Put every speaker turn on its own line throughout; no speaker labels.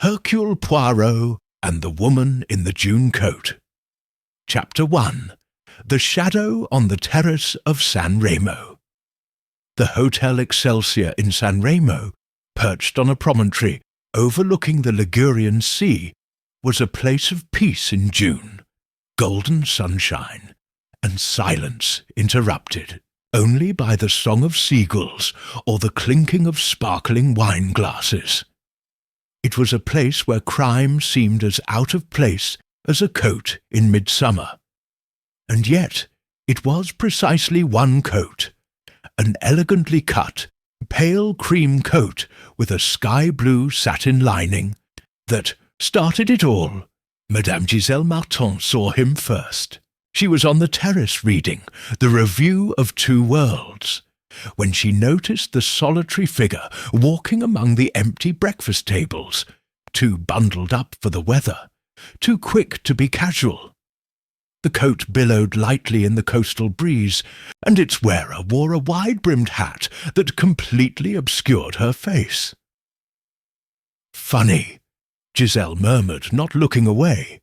Hercule Poirot and the Woman in the June Coat. Chapter 1. The Shadow on the Terrace of San Remo. The Hotel Excelsior in San Remo, perched on a promontory overlooking the Ligurian Sea, was a place of peace in June, golden sunshine, and silence interrupted only by the song of seagulls or the clinking of sparkling wine glasses. It was a place where crime seemed as out of place as a coat in midsummer. And yet it was precisely one coat, an elegantly cut, pale cream coat with a sky-blue satin lining, that started it all. Madame Giselle Martin saw him first. She was on the terrace reading The Review of Two Worlds, when she noticed the solitary figure walking among the empty breakfast tables, too bundled up for the weather, too quick to be casual. The coat billowed lightly in the coastal breeze, and its wearer wore a wide-brimmed hat that completely obscured her face. "Funny," Giselle murmured, not looking away.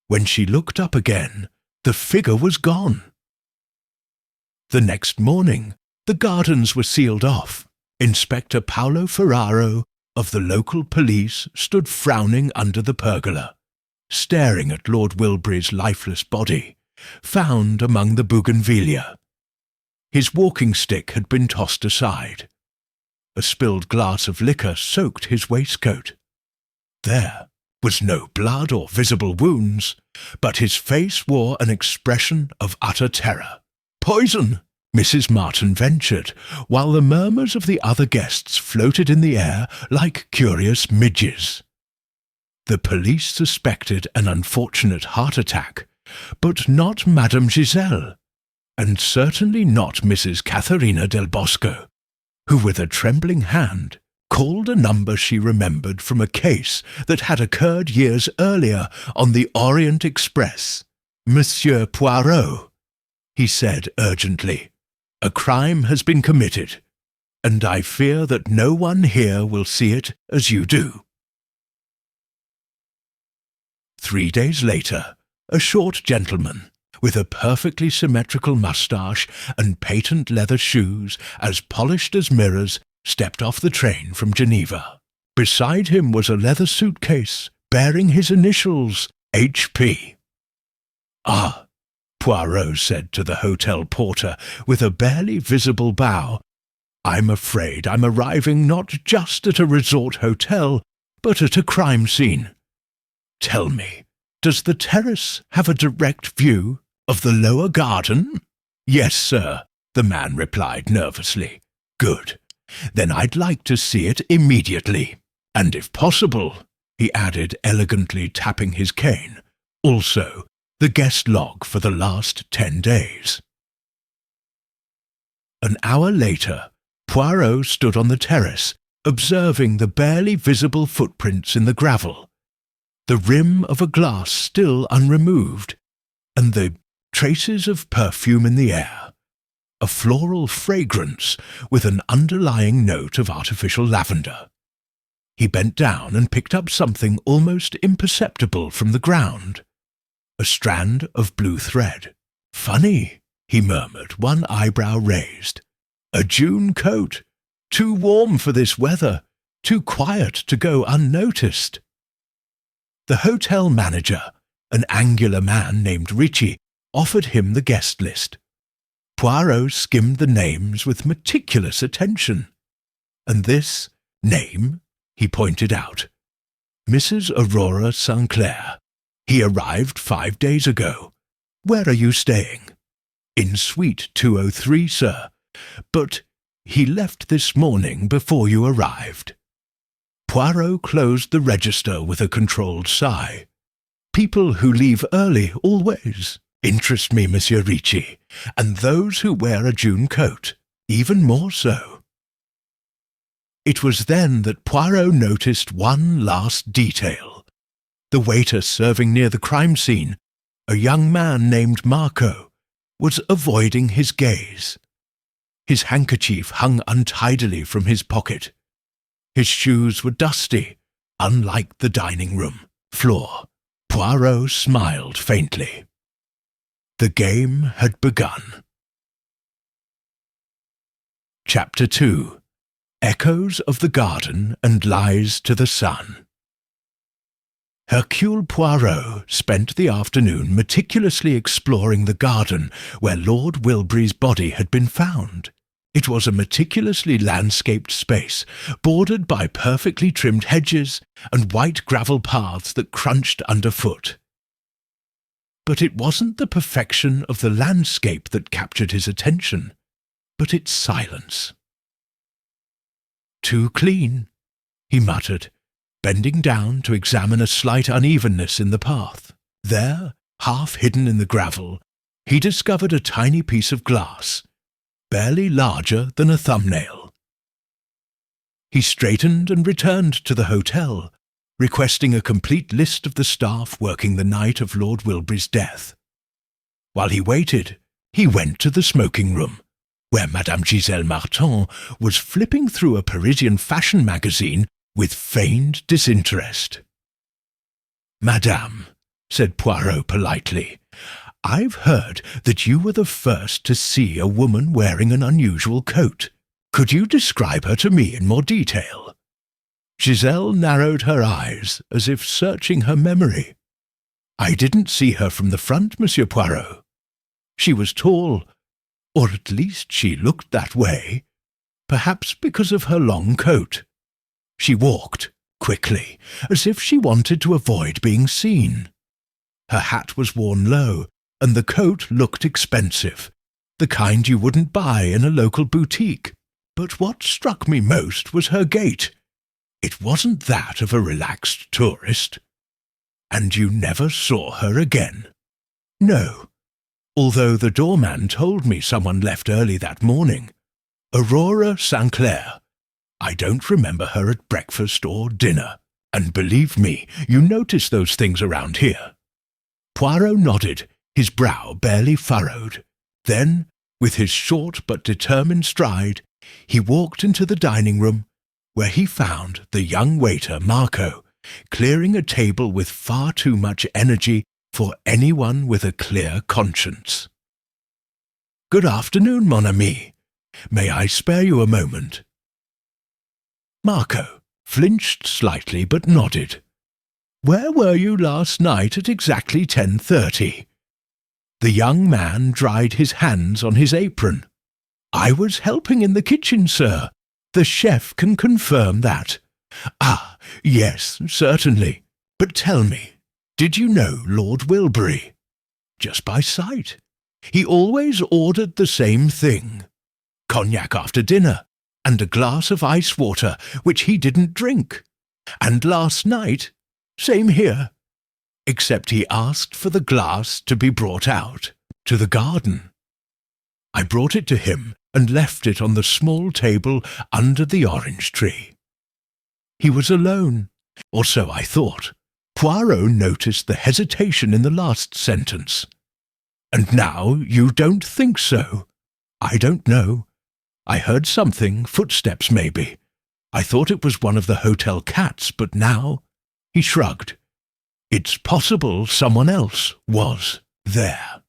When she looked up again, the figure was gone. The next morning, the gardens were sealed off. Inspector Paolo Ferraro of the local police stood frowning under the pergola, staring at Lord Wilbury's lifeless body, found among the bougainvillea. His walking stick had been tossed aside. A spilled glass of liquor soaked his waistcoat. There was no blood or visible wounds, but his face wore an expression of utter terror. "Poison!" Mrs. Martin ventured, while the murmurs of the other guests floated in the air like curious midges. The police suspected an unfortunate heart attack, but not Madame Giselle, and certainly not Mrs. Katharina del Bosco, who with a trembling hand called a number she remembered from a case that had occurred years earlier on the Orient Express. "Monsieur Poirot," he said urgently, "a crime has been committed, and I fear that no one here will see it as you do." 3 days later, a short gentleman, with a perfectly symmetrical moustache and patent leather shoes as polished as mirrors, stepped off the train from Geneva. Beside him was a leather suitcase bearing his initials, H.P. "Ah," Poirot said to the hotel porter with a barely visible bow, "I'm afraid I'm arriving not just at a resort hotel, but at a crime scene. Tell me, does the terrace have a direct view of the lower garden?" "Yes, sir," the man replied nervously. "Good. Then I'd like to see it immediately. And if possible," he added elegantly, tapping his cane, "also the guest log for the last 10 days. An hour later, Poirot stood on the terrace, observing the barely visible footprints in the gravel, the rim of a glass still unremoved, and the traces of perfume in the air, a floral fragrance with an underlying note of artificial lavender. He bent down and picked up something almost imperceptible from the ground, a strand of blue thread. "Funny," he murmured, one eyebrow raised. "A June coat, too warm for this weather, too quiet to go unnoticed." The hotel manager, an angular man named Ricci, offered him the guest list. Poirot skimmed the names with meticulous attention. "And this name?" he pointed out. "Mrs. Aurora St. Clair. He arrived 5 days ago. Where are you staying?" "In Suite 203, sir. But he left this morning before you arrived." Poirot closed the register with a controlled sigh. "People who leave early always interest me, Monsieur Ricci, and those who wear a June coat, even more so." It was then that Poirot noticed one last detail. The waiter serving near the crime scene, a young man named Marco, was avoiding his gaze. His handkerchief hung untidily from his pocket. His shoes were dusty, Unlike the dining room floor, Poirot smiled faintly. The game had begun. Chapter 2. Echoes of the Garden and Lies to the Sun. Hercule Poirot spent the afternoon meticulously exploring the garden where Lord Wilbury's body had been found. It was a meticulously landscaped space, bordered by perfectly trimmed hedges and white gravel paths that crunched underfoot. But it wasn't the perfection of the landscape that captured his attention, but its silence. "Too clean," he muttered, bending down to examine a slight unevenness in the path. There, half hidden in the gravel, he discovered a tiny piece of glass, barely larger than a thumbnail. He straightened and returned to the hotel, requesting a complete list of the staff working the night of Lord Wilbury's death. While he waited, he went to the smoking room, where Madame Giselle Martin was flipping through a Parisian fashion magazine with feigned disinterest. "Madame," said Poirot politely, "I've heard that you were the first to see a woman wearing an unusual coat. Could you describe her to me in more detail?" Giselle narrowed her eyes as if searching her memory. "I didn't see her from the front, Monsieur Poirot. She was tall, or at least she looked that way, perhaps because of her long coat. She walked quickly, as if she wanted to avoid being seen. Her hat was worn low, and the coat looked expensive, the kind you wouldn't buy in a local boutique. But what struck me most was her gait. It wasn't that of a relaxed tourist." "And you never saw her again?" "No, although the doorman told me someone left early that morning. Aurora St. Clair. I don't remember her at breakfast or dinner, and believe me, you notice those things around here." Poirot nodded, his brow barely furrowed. Then, with his short but determined stride, he walked into the dining room, where he found the young waiter Marco clearing a table with far too much energy for anyone with a clear conscience. "Good afternoon, mon ami. May I spare you a moment?" Marco flinched slightly but nodded. "Where were you last night at exactly 10:30? The young man dried his hands on his apron. "I was helping in the kitchen, sir. The chef can confirm that." "Ah, yes, certainly. But tell me, did you know Lord Wilbury?" "Just by sight. He always ordered the same thing. Cognac after dinner, and a glass of ice water, which he didn't drink. And last night, same here. Except he asked for the glass to be brought out, to the garden. I brought it to him and left it on the small table under the orange tree. He was alone, or so I thought." Poirot noticed the hesitation in the last sentence. "And now you don't think so?" "I don't know. I heard something, footsteps maybe. I thought it was one of the hotel cats, but now—" He shrugged. "It's possible someone else was there."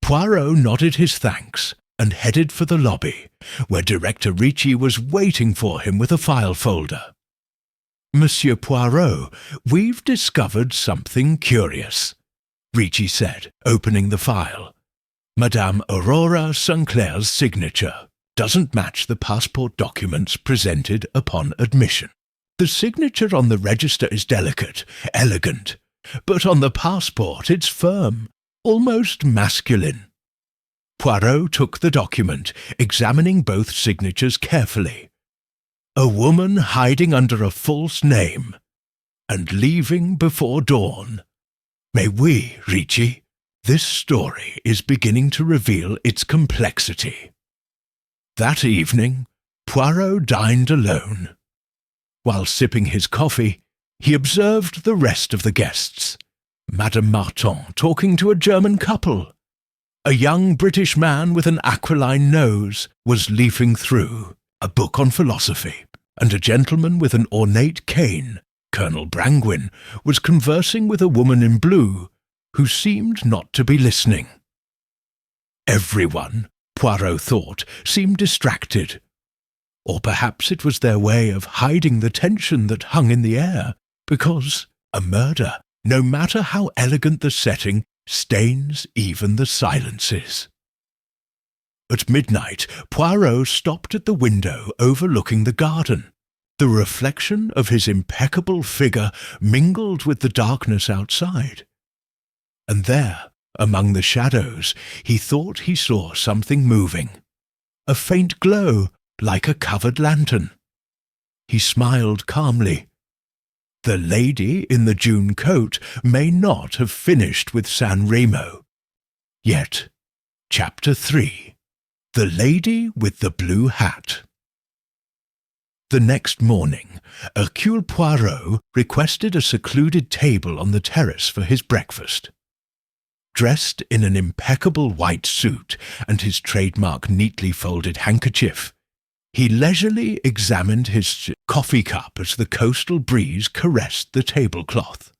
Poirot nodded his thanks and headed for the lobby, where Director Ricci was waiting for him with a file folder. "Monsieur Poirot, we've discovered something curious," Ricci said, opening the file. "Madame Aurora St. Clair's signature doesn't match the passport documents presented upon admission. The signature on the register is delicate, elegant, but on the passport it's firm, almost masculine." Poirot took the document, examining both signatures carefully. A woman hiding under a false name, and leaving before dawn. Mais oui, Ricci, this story is beginning to reveal its complexity. That evening, Poirot dined alone. While sipping his coffee, he observed the rest of the guests. Madame Martin talking to a German couple. A young British man with an aquiline nose was leafing through a book on philosophy, and a gentleman with an ornate cane Colonel Brangwyn was conversing with a woman in blue who seemed not to be listening. Everyone, Poirot thought, seemed distracted. Or perhaps it was their way of hiding the tension that hung in the air, because a murder, no matter how elegant the setting, stains even the silences. At midnight, Poirot stopped at the window overlooking the garden. The reflection of his impeccable figure mingled with the darkness outside. And there, among the shadows, he thought he saw something moving. A faint glow, like a covered lantern. He smiled calmly. The lady in the June coat may not have finished with San Remo. Yet, Chapter 3. The Lady with the Blue Hat. The next morning, Hercule Poirot requested a secluded table on the terrace for his breakfast. Dressed in an impeccable white suit and his trademark neatly folded handkerchief, he leisurely examined his coffee cup as the coastal breeze caressed the tablecloth.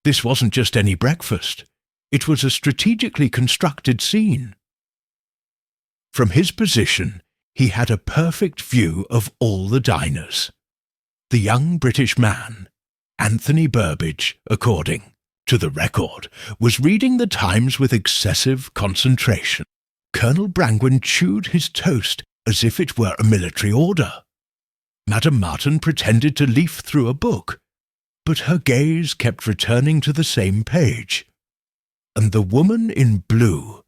This wasn't just any breakfast. It was a strategically constructed scene. From his position, he had a perfect view of all the diners. The young British man, Anthony Burbage, according to the record, was reading the Times with excessive concentration. Colonel Brangwyn chewed his toast as if it were a military order. Madame Martin pretended to leaf through a book, but her gaze kept returning to the same page. And the woman in blue,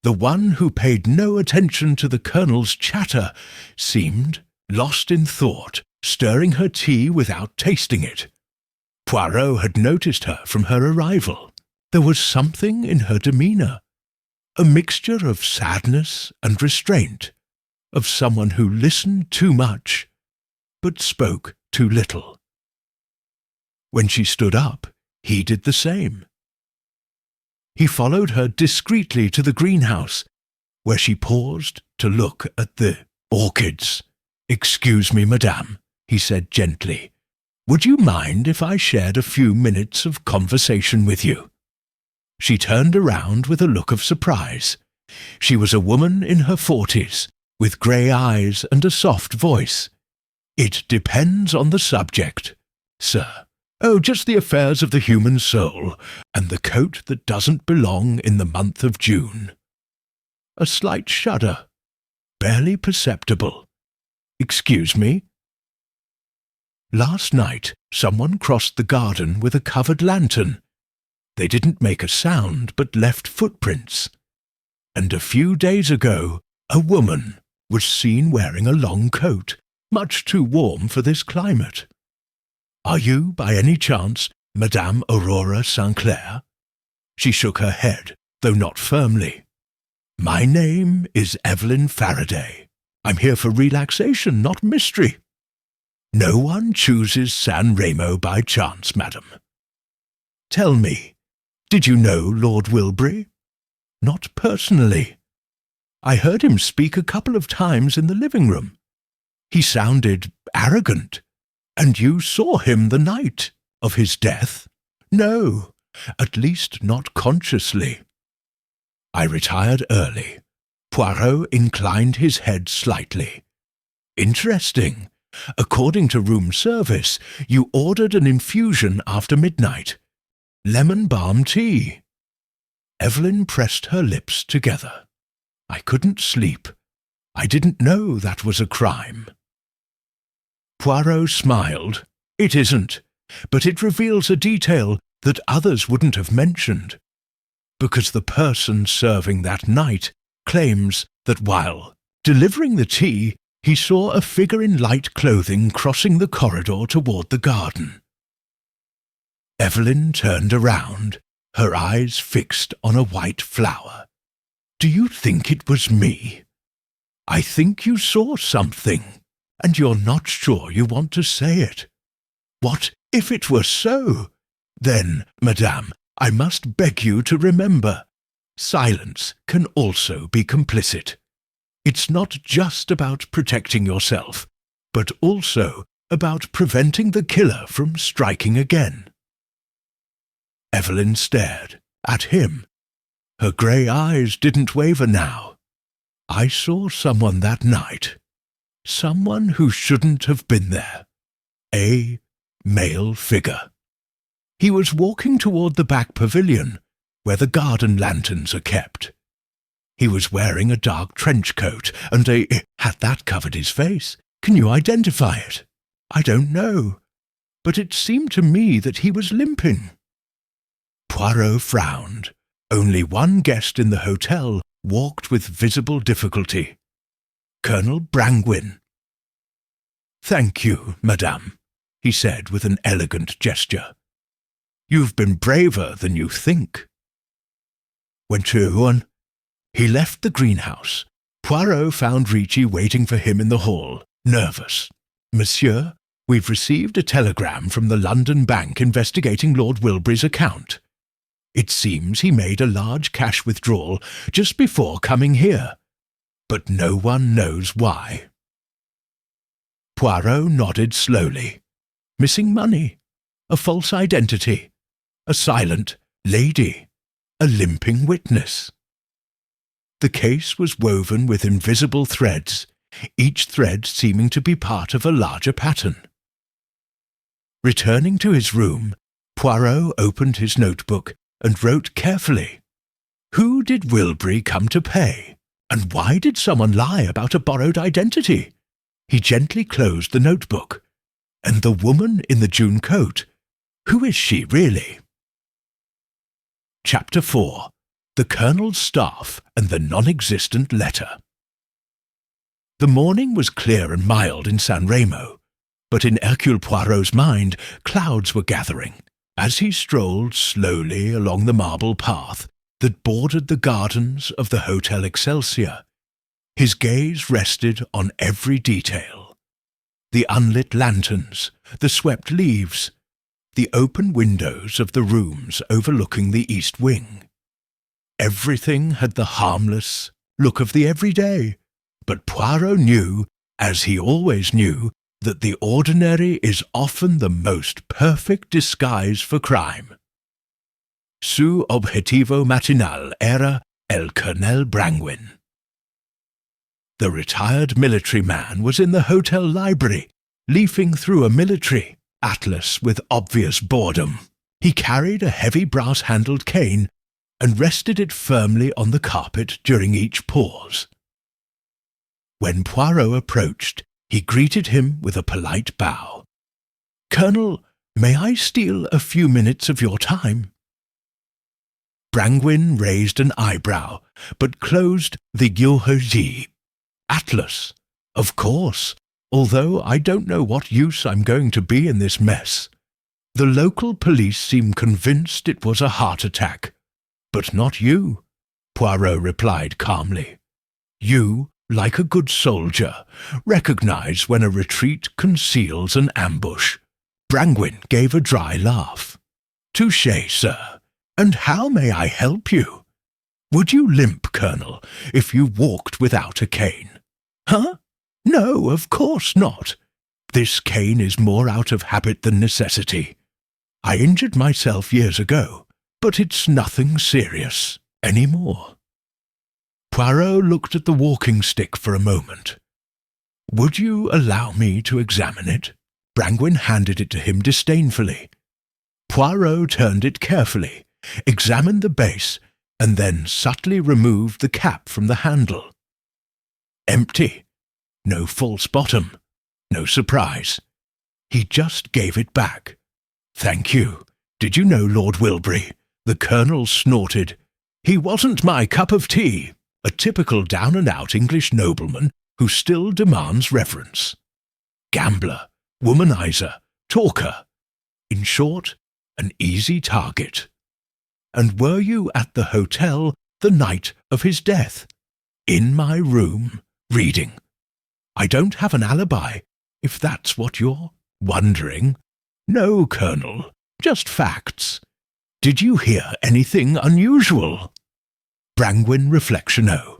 the one who paid no attention to the colonel's chatter, seemed lost in thought, stirring her tea without tasting it. Poirot had noticed her from her arrival. There was something in her demeanour, a mixture of sadness and restraint, of someone who listened too much, but spoke too little. When she stood up, he did the same. He followed her discreetly to the greenhouse, where she paused to look at the orchids. "Excuse me, madame," he said gently. "Would you mind if I shared a few minutes of conversation with you?" She turned around with a look of surprise. She was a woman in her 40s, with grey eyes and a soft voice. "It depends on the subject, sir. Oh, just the affairs of the human soul, and the coat that doesn't belong in the month of June." A slight shudder, barely perceptible. "Excuse me?" "Last night, someone crossed the garden with a covered lantern. They didn't make a sound, but left footprints. And a few days ago, a woman was seen wearing a long coat, much too warm for this climate. Are you, by any chance, Madame Aurora St. Clair?" She shook her head, though not firmly. "My name is Evelyn Faraday. I'm here for relaxation, not mystery. No one chooses San Remo by chance, madam. Tell me, did you know Lord Wilbury?" "Not personally. I heard him speak a couple of times in the living room. He sounded arrogant. And you saw him the night of his death?" "No, at least not consciously." I retired early. Poirot inclined his head slightly. "Interesting. According to room service, you ordered an infusion after midnight. Lemon balm tea." Evelyn pressed her lips together. "I couldn't sleep. I didn't know that was a crime." Poirot smiled. "It isn't, but it reveals a detail that others wouldn't have mentioned, because the person serving that night claims that while delivering the tea, he saw a figure in light clothing crossing the corridor toward the garden." Evelyn turned around, her eyes fixed on a white flower. "Do you think it was me? I think you saw something, and you're not sure you want to say it. What if it were so? Then, madame, I must beg you to remember, silence can also be complicit. It's not just about protecting yourself, but also about preventing the killer from striking again. Evelyn stared at him. Her grey eyes didn't waver now. I saw someone that night. Someone who shouldn't have been there. A male figure. He was walking toward the back pavilion, where the garden lanterns are kept. He was wearing a dark trench coat, and a hat that covered his face. Can you identify it? I don't know, but it seemed to me that he was limping. Poirot frowned. Only one guest in the hotel walked with visible difficulty. Colonel Brangwyn. "Thank you, madame," he said with an elegant gesture. "You've been braver than you think." He left the greenhouse. Poirot found Ricci waiting for him in the hall, nervous. "Monsieur, we've received a telegram from the London bank investigating Lord Wilbury's account. It seems he made a large cash withdrawal just before coming here, but no one knows why." Poirot nodded slowly. Missing money, a false identity, a silent lady, a limping witness. The case was woven with invisible threads, each thread seeming to be part of a larger pattern. Returning to his room, Poirot opened his notebook and wrote carefully. Who did Wilbury come to pay? And why did someone lie about a borrowed identity? He gently closed the notebook. And the woman in the June coat, who is she really? Chapter 4. The Colonel's Staff and the Non-Existent Letter. The morning was clear and mild in San Remo, but in Hercule Poirot's mind clouds were gathering as he strolled slowly along the marble path that bordered the gardens of the Hotel Excelsior. His gaze rested on every detail. The unlit lanterns, the swept leaves, the open windows of the rooms overlooking the east wing. Everything had the harmless look of the everyday, but Poirot knew, as he always knew, that the ordinary is often the most perfect disguise for crime. Su objetivo matinal era el Colonel Brangwyn. The retired military man was in the hotel library, leafing through a military atlas with obvious boredom. He carried a heavy brass-handled cane and rested it firmly on the carpet during each pause. When Poirot approached, he greeted him with a polite bow. "Colonel, may I steal a few minutes of your time?" Brangwyn raised an eyebrow, but closed the Guilhergie. "Atlas, of course, although I don't know what use I'm going to be in this mess. The local police seem convinced it was a heart attack, but not you," Poirot replied calmly. "You, like a good soldier, recognize when a retreat conceals an ambush." Brangwyn gave a dry laugh. "Touché, sir. And how may I help you? Would you limp, Colonel, if you walked without a cane?" "Huh? No, of course not. This cane is more out of habit than necessity. I injured myself years ago, but it's nothing serious anymore." Poirot looked at the walking stick for a moment. "Would you allow me to examine it?" Brangwyn handed it to him disdainfully. Poirot turned it carefully, examined the base, and then subtly removed the cap from the handle. Empty. No false bottom. No surprise. He just gave it back. "Thank you. Did you know Lord Wilbury?" The Colonel snorted. "He wasn't my cup of tea. A typical down-and-out English nobleman who still demands reverence. Gambler, womanizer, talker. In short, an easy target. And were you at the hotel the night of his death? In my room, reading. I don't have an alibi, if that's what you're wondering. No, Colonel, just facts. Did you hear anything unusual?" Brangwyn Reflectiono.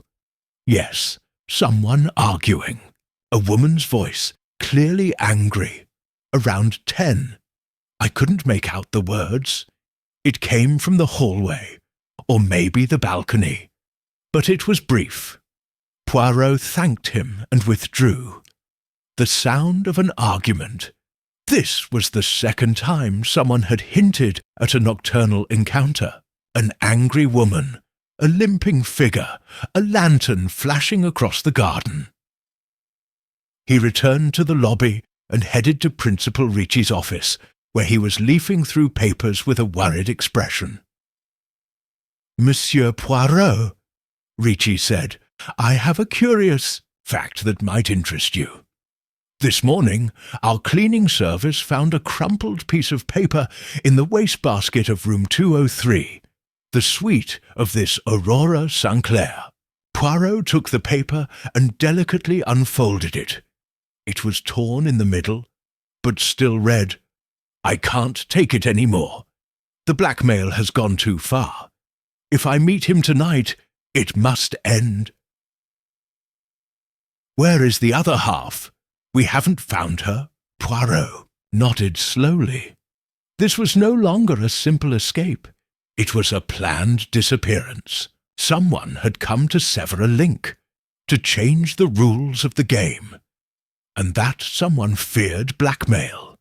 "Yes, someone arguing. A woman's voice, clearly angry. around 10. I couldn't make out the words. It came from the hallway, or maybe the balcony, but it was brief. Poirot thanked him and withdrew. The sound of an argument. This was the second time someone had hinted at a nocturnal encounter. An angry woman, a limping figure, a lantern flashing across the garden. He returned to the lobby and headed to Principal Ricci's office, where he was leafing through papers with a worried expression. "Monsieur Poirot," Ricci said, "I have a curious fact that might interest you. This morning, our cleaning service found a crumpled piece of paper in the wastebasket of room 203, the suite of this Aurora St. Clair." Poirot took the paper and delicately unfolded it. It was torn in the middle, but still read, "I can't take it any more. The blackmail has gone too far. If I meet him tonight, it must end." "Where is the other half? We haven't found her." Poirot nodded slowly. This was no longer a simple escape. It was a planned disappearance. Someone had come to sever a link, to change the rules of the game. And that someone feared blackmail.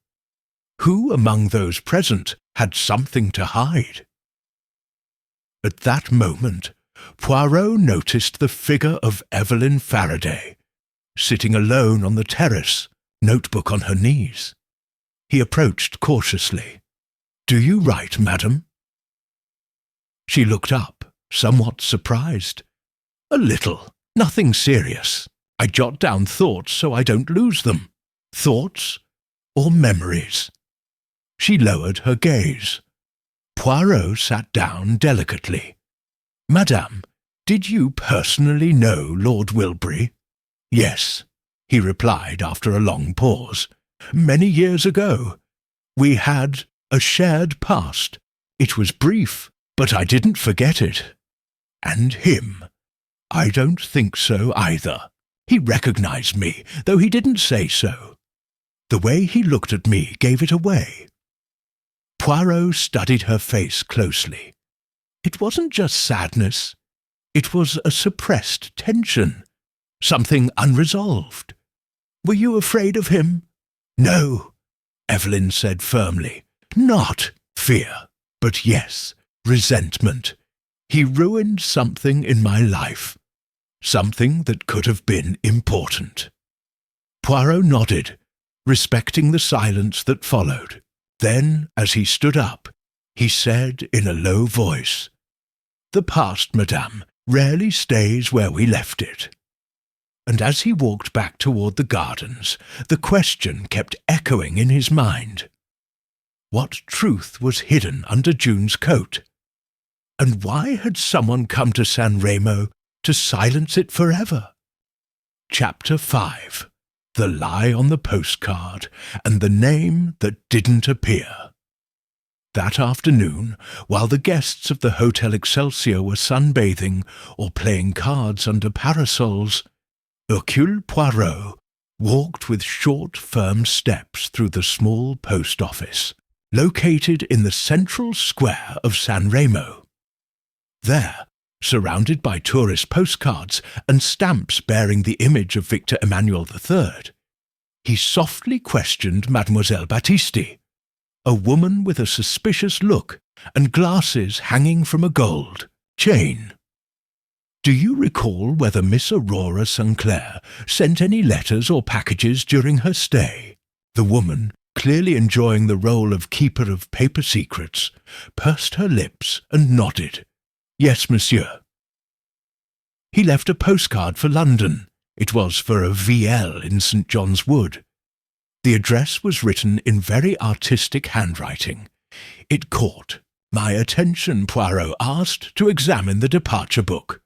Who among those present had something to hide? At that moment, Poirot noticed the figure of Evelyn Faraday, sitting alone on the terrace, notebook on her knees. He approached cautiously. "Do you write, madam?" She looked up, somewhat surprised. "A little. Nothing serious. I jot down thoughts so I don't lose them. Thoughts or memories." She lowered her gaze. Poirot sat down delicately. "Madame, did you personally know Lord Wilbury?" "Yes," he replied after a long pause. "Many years ago. We had a shared past. It was brief, but I didn't forget it. And him. I don't think so either. He recognized me, though he didn't say so. The way he looked at me gave it away." Poirot studied her face closely. It wasn't just sadness. It was a suppressed tension, something unresolved. "Were you afraid of him?" "No," Evelyn said firmly. "Not fear, but yes, resentment. He ruined something in my life, something that could have been important." Poirot nodded, respecting the silence that followed. Then, as he stood up, he said in a low voice, "The past, madame, rarely stays where we left it." And as he walked back toward the gardens, the question kept echoing in his mind. What truth was hidden under June's coat? And why had someone come to San Remo to silence it forever? Chapter 5. The Lie on the Postcard and the Name That Didn't Appear. That afternoon, while the guests of the Hotel Excelsior were sunbathing or playing cards under parasols, Hercule Poirot walked with short, firm steps through the small post office, located in the central square of San Remo. There, surrounded by tourist postcards and stamps bearing the image of Victor Emmanuel III, he softly questioned Mademoiselle Battisti, a woman with a suspicious look and glasses hanging from a gold chain. "Do you recall whether Miss Aurora St. Clair sent any letters or packages during her stay?" The woman, clearly enjoying the role of keeper of paper secrets, pursed her lips and nodded. "Yes, monsieur." "He left a postcard for London. It was for a VL in St. John's Wood. The address was written in very artistic handwriting. It caught my attention. Poirot asked to examine the departure book.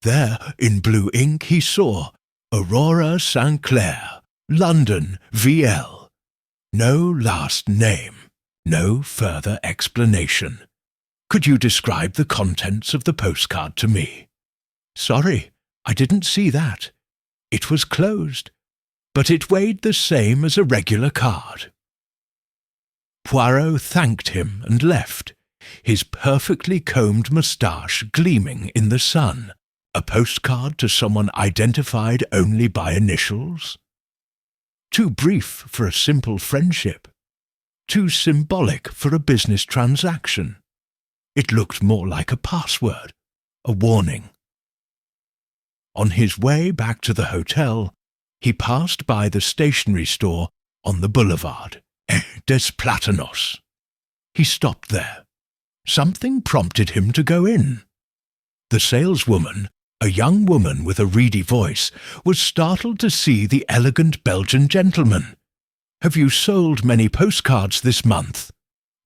There, in blue ink, he saw Aurora St. Clair, London, VL. No last name, no further explanation. "Could you describe the contents of the postcard to me?" "Sorry, I didn't see that. It was closed, but it weighed the same as a regular card." Poirot thanked him and left, his perfectly combed moustache gleaming in the sun. A postcard to someone identified only by initials? Too brief for a simple friendship. Too symbolic for a business transaction. It looked more like a password, a warning. On his way back to the hotel, he passed by the stationery store on the boulevard, des Platanos. He stopped there. Something prompted him to go in. The saleswoman, a young woman with a reedy voice, was startled to see the elegant Belgian gentleman. "Have you sold many postcards this month?"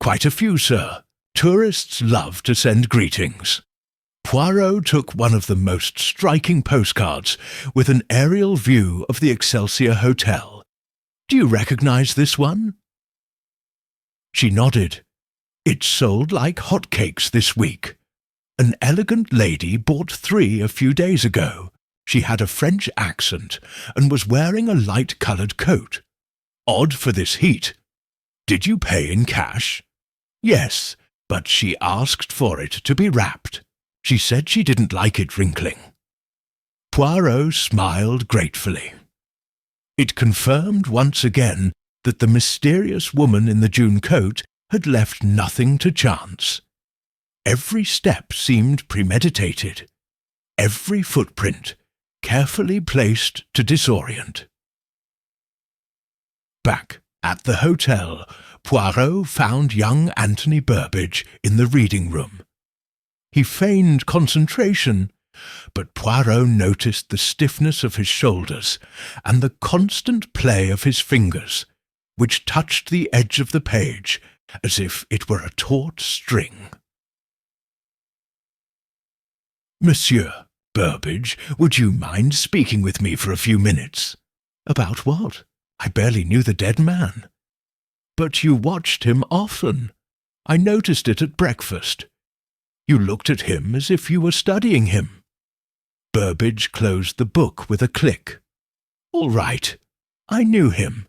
"Quite a few, sir. Tourists love to send greetings." Poirot took one of the most striking postcards with an aerial view of the Excelsior Hotel. "Do you recognize this one?" She nodded. "It sold like hotcakes this week. An elegant lady bought 3 a few days ago. She had a French accent and was wearing a light-coloured coat. Odd for this heat. Did you pay in cash?" "Yes, but she asked for it to be wrapped. She said she didn't like it wrinkling." Poirot smiled gratefully. It confirmed once again that the mysterious woman in the June coat had left nothing to chance. Every step seemed premeditated, every footprint carefully placed to disorient. Back at the hotel, Poirot found young Anthony Burbage in the reading room. He feigned concentration, but Poirot noticed the stiffness of his shoulders and the constant play of his fingers, which touched the edge of the page as if it were a taut string. "Monsieur Burbage, would you mind speaking with me for a few minutes?" "About what? I barely knew the dead man." "But you watched him often. I noticed it at breakfast. You looked at him as if you were studying him." Burbage closed the book with a click. "All right. I knew him,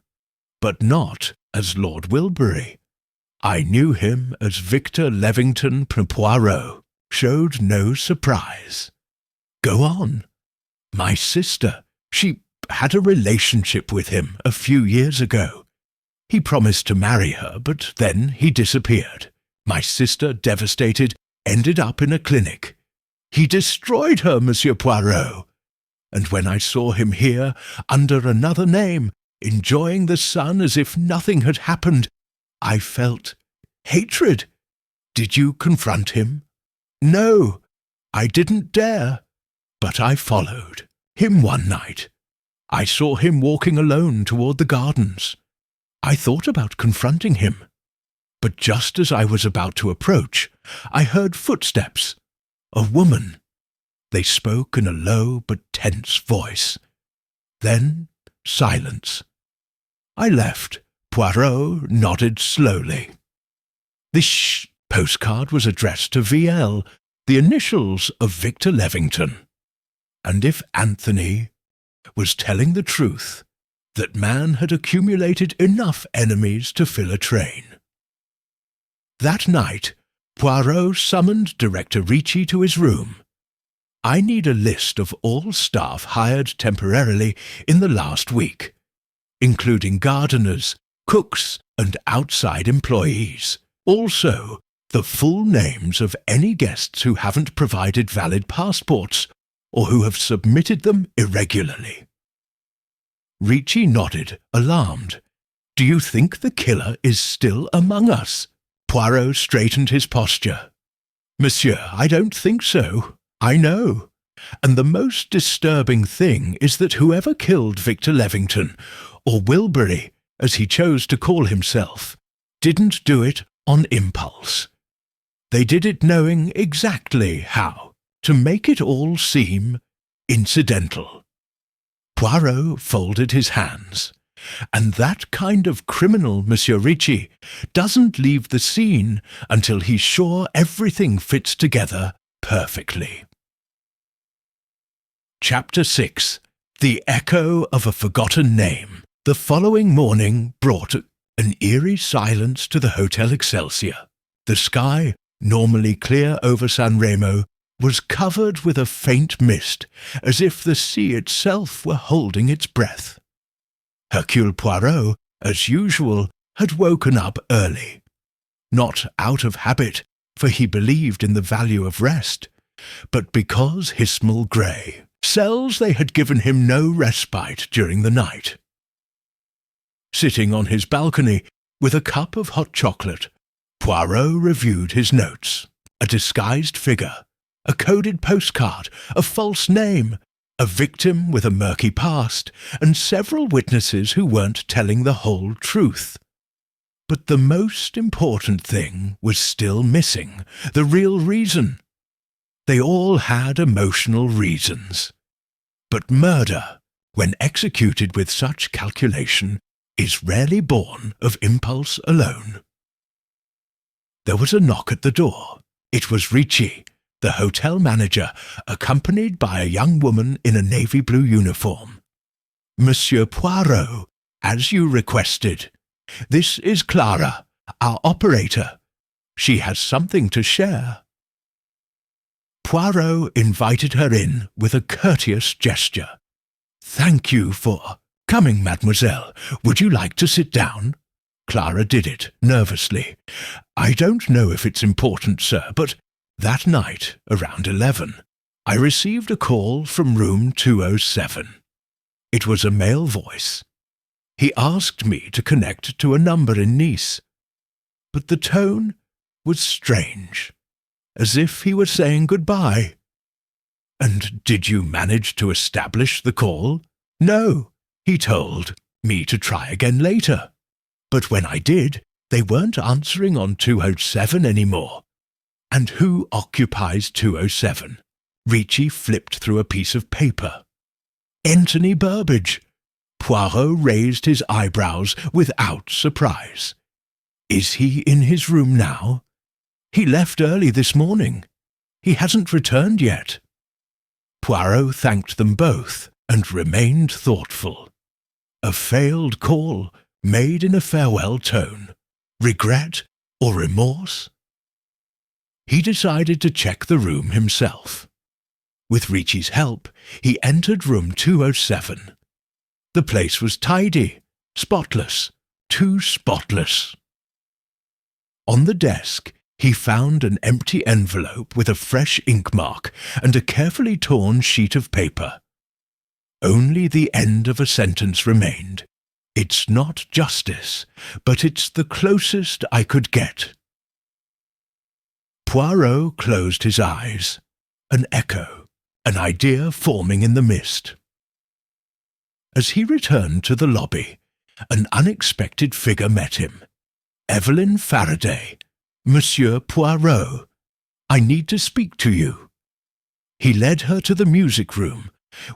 but not as Lord Wilbury. I knew him as Victor Levington Poirot." Showed no surprise. "Go on." "My sister, she had a relationship with him a few years ago. He promised to marry her, but then he disappeared. My sister, devastated, ended up in a clinic. He destroyed her, Monsieur Poirot. And when I saw him here, under another name, enjoying the sun as if nothing had happened, I felt hatred. Did you confront him?" "No, I didn't dare, but I followed him one night. I saw him walking alone toward the gardens. I thought about confronting him, but just as I was about to approach, I heard footsteps. A woman. They spoke in a low but tense voice. Then silence. I left. Poirot nodded slowly. This postcard was addressed to VL, the initials of Victor Levington. And if Anthony was telling the truth, that man had accumulated enough enemies to fill a train. That night, Poirot summoned Director Ricci to his room. "I need a list of all staff hired temporarily in the last week, including gardeners, cooks, and outside employees. Also, the full names of any guests who haven't provided valid passports or who have submitted them irregularly." Ricci nodded, alarmed. "Do you think the killer is still among us?" Poirot straightened his posture. "Monsieur, I don't think so. I know. And the most disturbing thing is that whoever killed Victor Levington, or Wilbury, as he chose to call himself, didn't do it on impulse. They did it knowing exactly how to make it all seem incidental." Poirot folded his hands. "And that kind of criminal, Monsieur Ricci, doesn't leave the scene until he's sure everything fits together perfectly." Chapter 6. The Echo of a Forgotten Name. The following morning brought An eerie silence to the Hotel Excelsior. The sky, normally clear over San Remo, was covered with a faint mist, as if the sea itself were holding its breath. Hercule Poirot, as usual, had woken up early. Not out of habit, for he believed in the value of rest, but because Hismel Grey cells they had given him no respite during the night. Sitting on his balcony, with a cup of hot chocolate, Poirot reviewed his notes. A disguised figure, a coded postcard, a false name, a victim with a murky past, and several witnesses who weren't telling the whole truth. But the most important thing was still missing, the real reason. They all had emotional reasons. But murder, when executed with such calculation, is rarely born of impulse alone. There was a knock at the door. It was Ricci, the hotel manager, accompanied by a young woman in a navy blue uniform. "Monsieur Poirot, as you requested. This is Clara, our operator. She has something to share." Poirot invited her in with a courteous gesture. "Thank you for coming, mademoiselle. Would you like to sit down?" Clara did it, nervously. "I don't know if it's important, sir, but that night, around 11, I received a call from room 207. It was a male voice. He asked me to connect to a number in Nice. But the tone was strange, as if he were saying goodbye." "And did you manage to establish the call?" "No. He told me to try again later. But when I did, they weren't answering on 207 anymore." "And who occupies 207? Ricci flipped through a piece of paper. "Anthony Burbage." Poirot raised his eyebrows without surprise. "Is he in his room now?" "He left early this morning. He hasn't returned yet." Poirot thanked them both and remained thoughtful. A failed call, made in a farewell tone. Regret or remorse? He decided to check the room himself. With Ricci's help, he entered room 207. The place was tidy, spotless, too spotless. On the desk, he found an empty envelope with a fresh ink mark and a carefully torn sheet of paper. Only the end of a sentence remained. "It's not justice, but it's the closest I could get." Poirot closed his eyes. An echo, an idea forming in the mist. As he returned to the lobby, an unexpected figure met him. "Evelyn Faraday, Monsieur Poirot, I need to speak to you." He led her to the music room,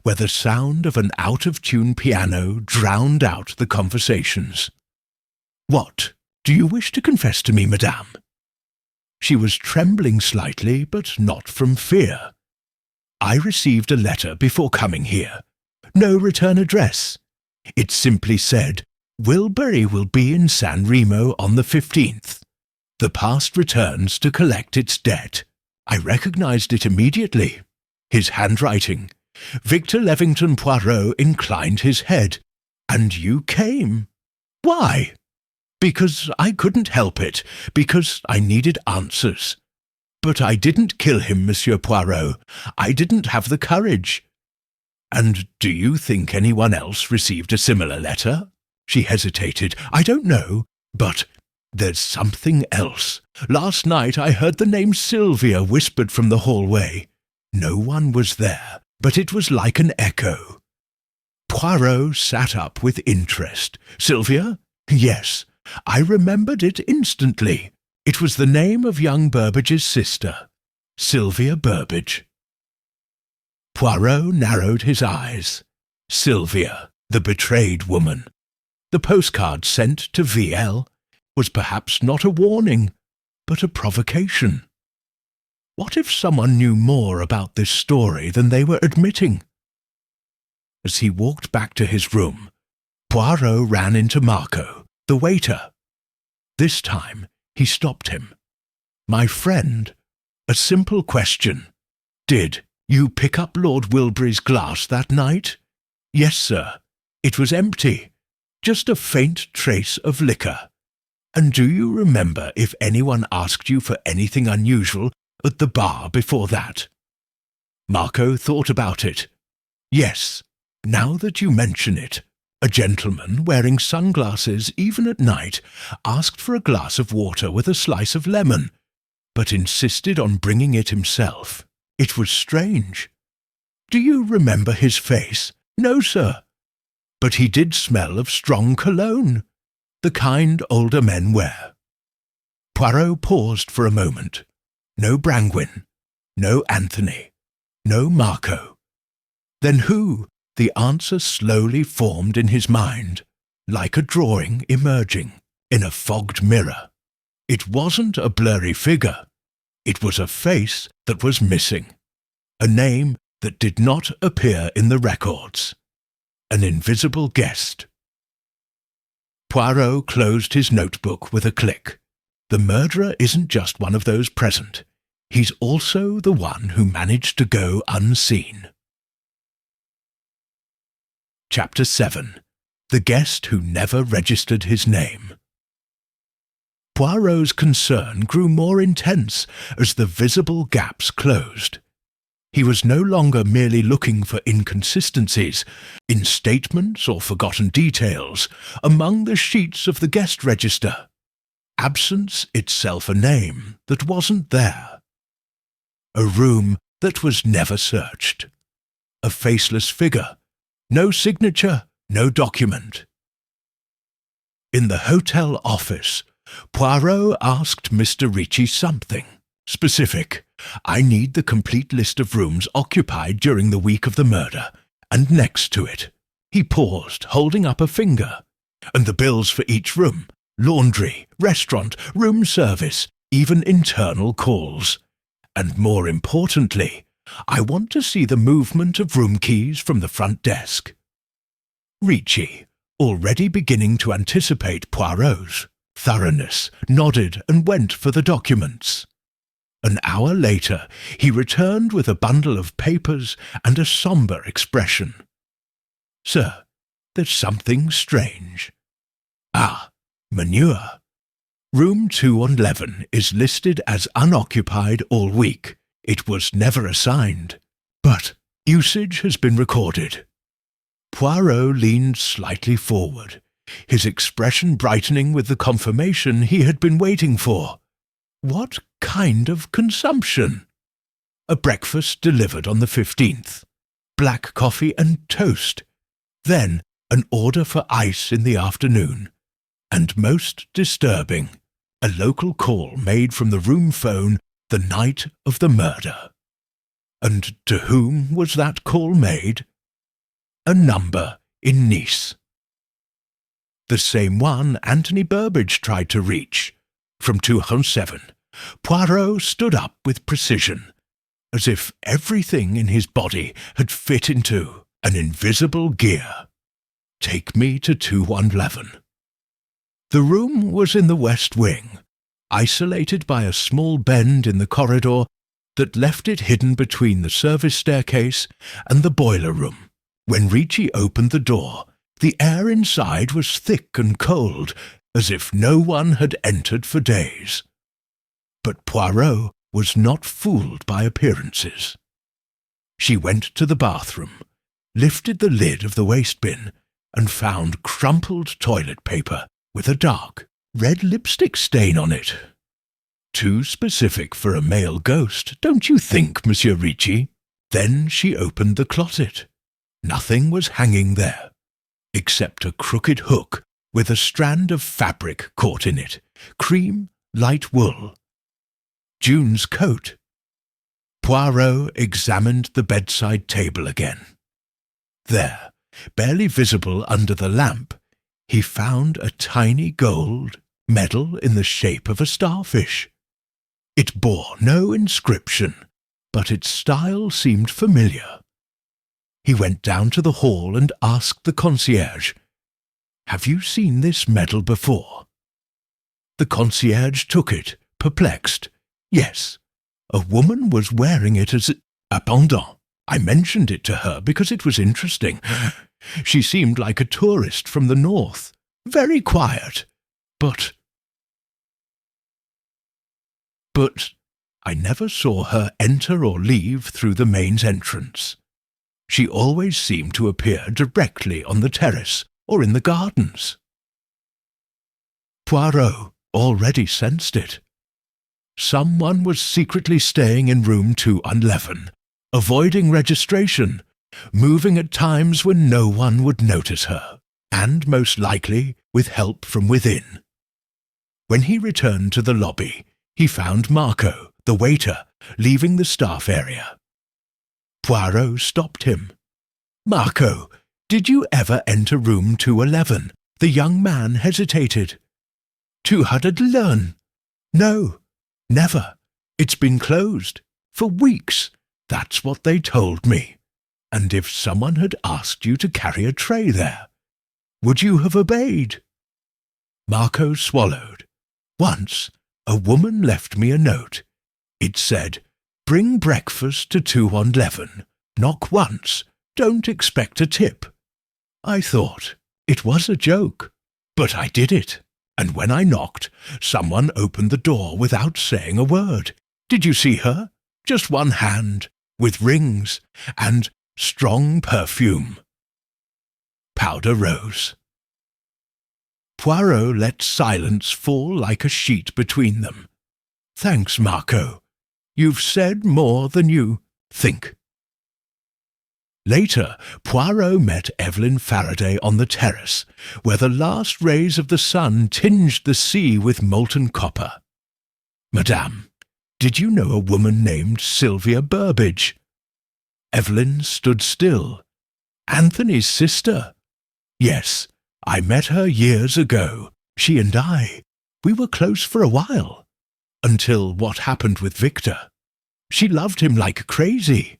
where the sound of an out-of-tune piano drowned out the conversations. "What, do you wish to confess to me, madame?" She was trembling slightly, but not from fear. "I received a letter before coming here. No return address. It simply said, 'Wilbury will be in San Remo on the 15th. The past returns to collect its debt.' I recognized it immediately. His handwriting. Victor Levington Poirot inclined his head. 'And you came.' 'Why?' 'Because I couldn't help it, because I needed answers. But I didn't kill him, Monsieur Poirot. I didn't have the courage.' 'And do you think anyone else received a similar letter?' She hesitated. 'I don't know, but there's something else. Last night I heard the name Sylvia whispered from the hallway. No one was there, but it was like an echo.' Poirot sat up with interest. 'Sylvia? Yes, I remembered it instantly. It was the name of young Burbage's sister, Sylvia Burbage.' Poirot narrowed his eyes. Sylvia, the betrayed woman. The postcard sent to VL was perhaps not a warning, but a provocation. What if someone knew more about this story than they were admitting? As he walked back to his room, Poirot ran into Marco, The waiter. This time he stopped him. "My friend, a simple question. Did you pick up Lord Wilbury's glass that night?" "Yes, sir. It was empty. Just a faint trace of liquor." "And do you remember if anyone asked you for anything unusual at the bar before that?" Marco thought about it. "Yes, now that you mention it. A gentleman wearing sunglasses even at night asked for a glass of water with a slice of lemon, but insisted on bringing it himself. It was strange." "Do you remember his face?" "No, sir. But he did smell of strong cologne, the kind older men wear." Poirot paused for a moment. No Brangwyn, no Anthony, no Marco. Then who? The answer slowly formed in his mind, like a drawing emerging in a fogged mirror. It wasn't a blurry figure. It was a face that was missing, a name that did not appear in the records, an invisible guest. Poirot closed his notebook with a click. The murderer isn't just one of those present. He's also the one who managed to go unseen. Chapter 7. The Guest Who Never Registered His Name. Poirot's concern grew more intense as the visible gaps closed. He was no longer merely looking for inconsistencies in statements or forgotten details among the sheets of the guest register. Absence itself a name that wasn't there. A room that was never searched. A faceless figure. No signature, no document. In the hotel office, Poirot asked Mr. Ricci something specific. "I need the complete list of rooms occupied during the week of the murder, and next to it." He paused, holding up a finger. "And the bills for each room, laundry, restaurant, room service, even internal calls. And more importantly, I want to see the movement of room keys from the front desk." Ricci, already beginning to anticipate Poirot's thoroughness, nodded and went for the documents. An hour later, he returned with a bundle of papers and a sombre expression. "Sir, there's something strange." "Ah, manure. Room 211 is listed as unoccupied all week. It was never assigned, but usage has been recorded." Poirot leaned slightly forward, his expression brightening with the confirmation he had been waiting for. What kind of consumption? A breakfast delivered on the 15th, black coffee and toast, then an order for ice in the afternoon, and most disturbing, a local call made from the room phone the night of the murder. And to whom was that call made? A number in Nice. The same one Anthony Burbage tried to reach. From 207, Poirot stood up with precision, as if everything in his body had fit into an invisible gear. "Take me to 211. The room was in the west wing, isolated by a small bend in the corridor that left it hidden between the service staircase and the boiler room. When Ricci opened the door, the air inside was thick and cold, as if no one had entered for days. But Poirot was not fooled by appearances. She went to the bathroom, lifted the lid of the waste bin, and found crumpled toilet paper with a dark red lipstick stain on it. Too specific for a male ghost, don't you think, Monsieur Ricci? Then she opened the closet. Nothing was hanging there, except a crooked hook with a strand of fabric caught in it, cream, light wool. June's coat. Poirot examined the bedside table again. There, barely visible under the lamp, he found a tiny gold medal in the shape of a starfish. It bore no inscription, but its style seemed familiar. He went down to the hall and asked the concierge, "Have you seen this medal before?" The concierge took it, perplexed. Yes, a woman was wearing it as a pendant. I mentioned it to her because it was interesting. She seemed like a tourist from the north, very quiet, but I never saw her enter or leave through the main entrance. She always seemed to appear directly on the terrace or in the gardens. Poirot already sensed it. Someone was secretly staying in room 211, avoiding registration, moving at times when no one would notice her, and most likely with help from within. When he returned to the lobby, he found Marco, the waiter, leaving the staff area. Poirot stopped him. "Marco, did you ever enter room 211? The young man hesitated. 211? No, never. It's been closed. For weeks. That's what they told me. And if someone had asked you to carry a tray there, would you have obeyed?" Marco swallowed. "Once, a woman left me a note. It said, 'Bring breakfast to 211. Knock once. Don't expect a tip.' I thought it was a joke, but I did it. And when I knocked, someone opened the door without saying a word. Did you see her? Just one hand, with rings, and strong perfume." Powder rose. Poirot let silence fall like a sheet between them. "Thanks, Marco. You've said more than you think." Later, Poirot met Evelyn Faraday on the terrace, where the last rays of the sun tinged the sea with molten copper. "Madame, did you know a woman named Sylvia Burbage?" Evelyn stood still. "Anthony's sister?" "Yes, I met her years ago. She and we were close for a while. Until what happened with Victor. She loved him like crazy.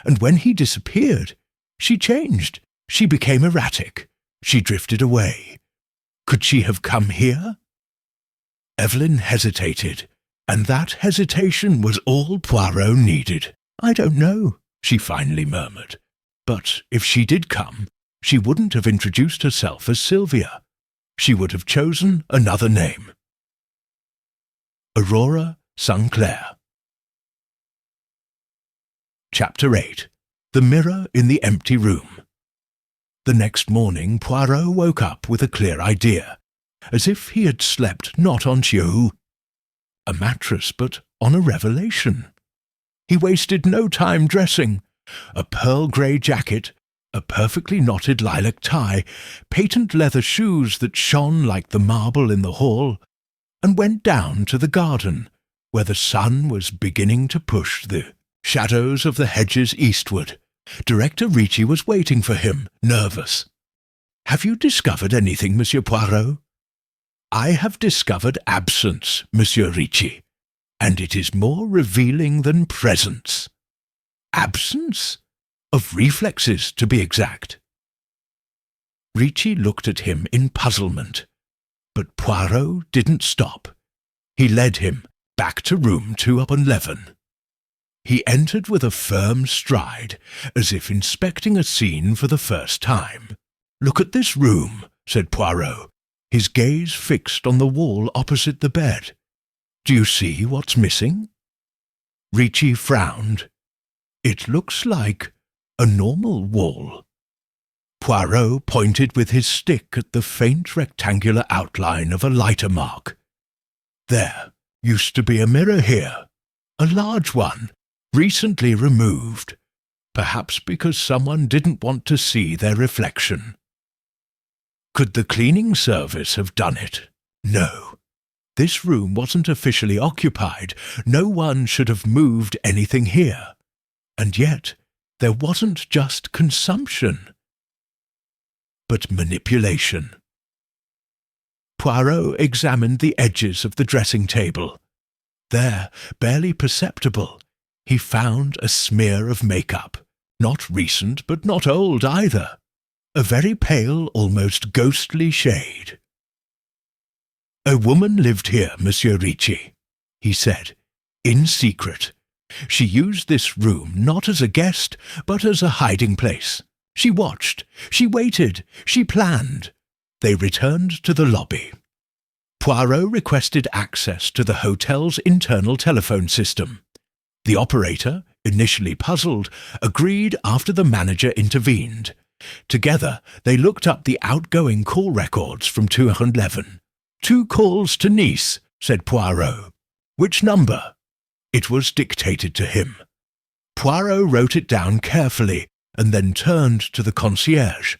And when he disappeared, she changed. She became erratic. She drifted away. Could she have come here?" Evelyn hesitated, and that hesitation was all Poirot needed. "I don't know," she finally murmured. "But if she did come, she wouldn't have introduced herself as Sylvia. She would have chosen another name." Aurora St. Clair. Chapter 8. The Mirror in the Empty Room. The next morning Poirot woke up with a clear idea, as if he had slept not on a mattress, but on a revelation. He wasted no time dressing. A pearl-grey jacket, a perfectly knotted lilac tie, patent leather shoes that shone like the marble in the hall, and went down to the garden, where the sun was beginning to push the shadows of the hedges eastward. Director Ricci was waiting for him, nervous. "Have you discovered anything, Monsieur Poirot?" "I have discovered absence, Monsieur Ricci, and it is more revealing than presence." "Absence? Of reflexes, to be exact." Ricci looked at him in puzzlement, but Poirot didn't stop. He led him back to room 211. He entered with a firm stride, as if inspecting a scene for the first time. "Look at this room," said Poirot, his gaze fixed on the wall opposite the bed. "Do you see what's missing?" Ricci frowned. "It looks like a normal wall." Poirot pointed with his stick at the faint rectangular outline of a lighter mark. "There used to be a mirror here, a large one, recently removed, perhaps because someone didn't want to see their reflection." Could the cleaning service have done it? No. This room wasn't officially occupied. No one should have moved anything here. And yet, there wasn't just consumption, but manipulation. Poirot examined the edges of the dressing table. There, barely perceptible, he found a smear of makeup, not recent but not old either. a very pale, almost ghostly shade. "A woman lived here, Monsieur Ricci," he said, "in secret. She used this room not as a guest, but as a hiding place. She watched, she waited, she planned." They returned to the lobby. Poirot requested access to the hotel's internal telephone system. The operator, initially puzzled, agreed after the manager intervened. Together, they looked up the outgoing call records from 211. "2 calls to Nice," said Poirot. "Which number?" It was dictated to him. Poirot wrote it down carefully and then turned to the concierge.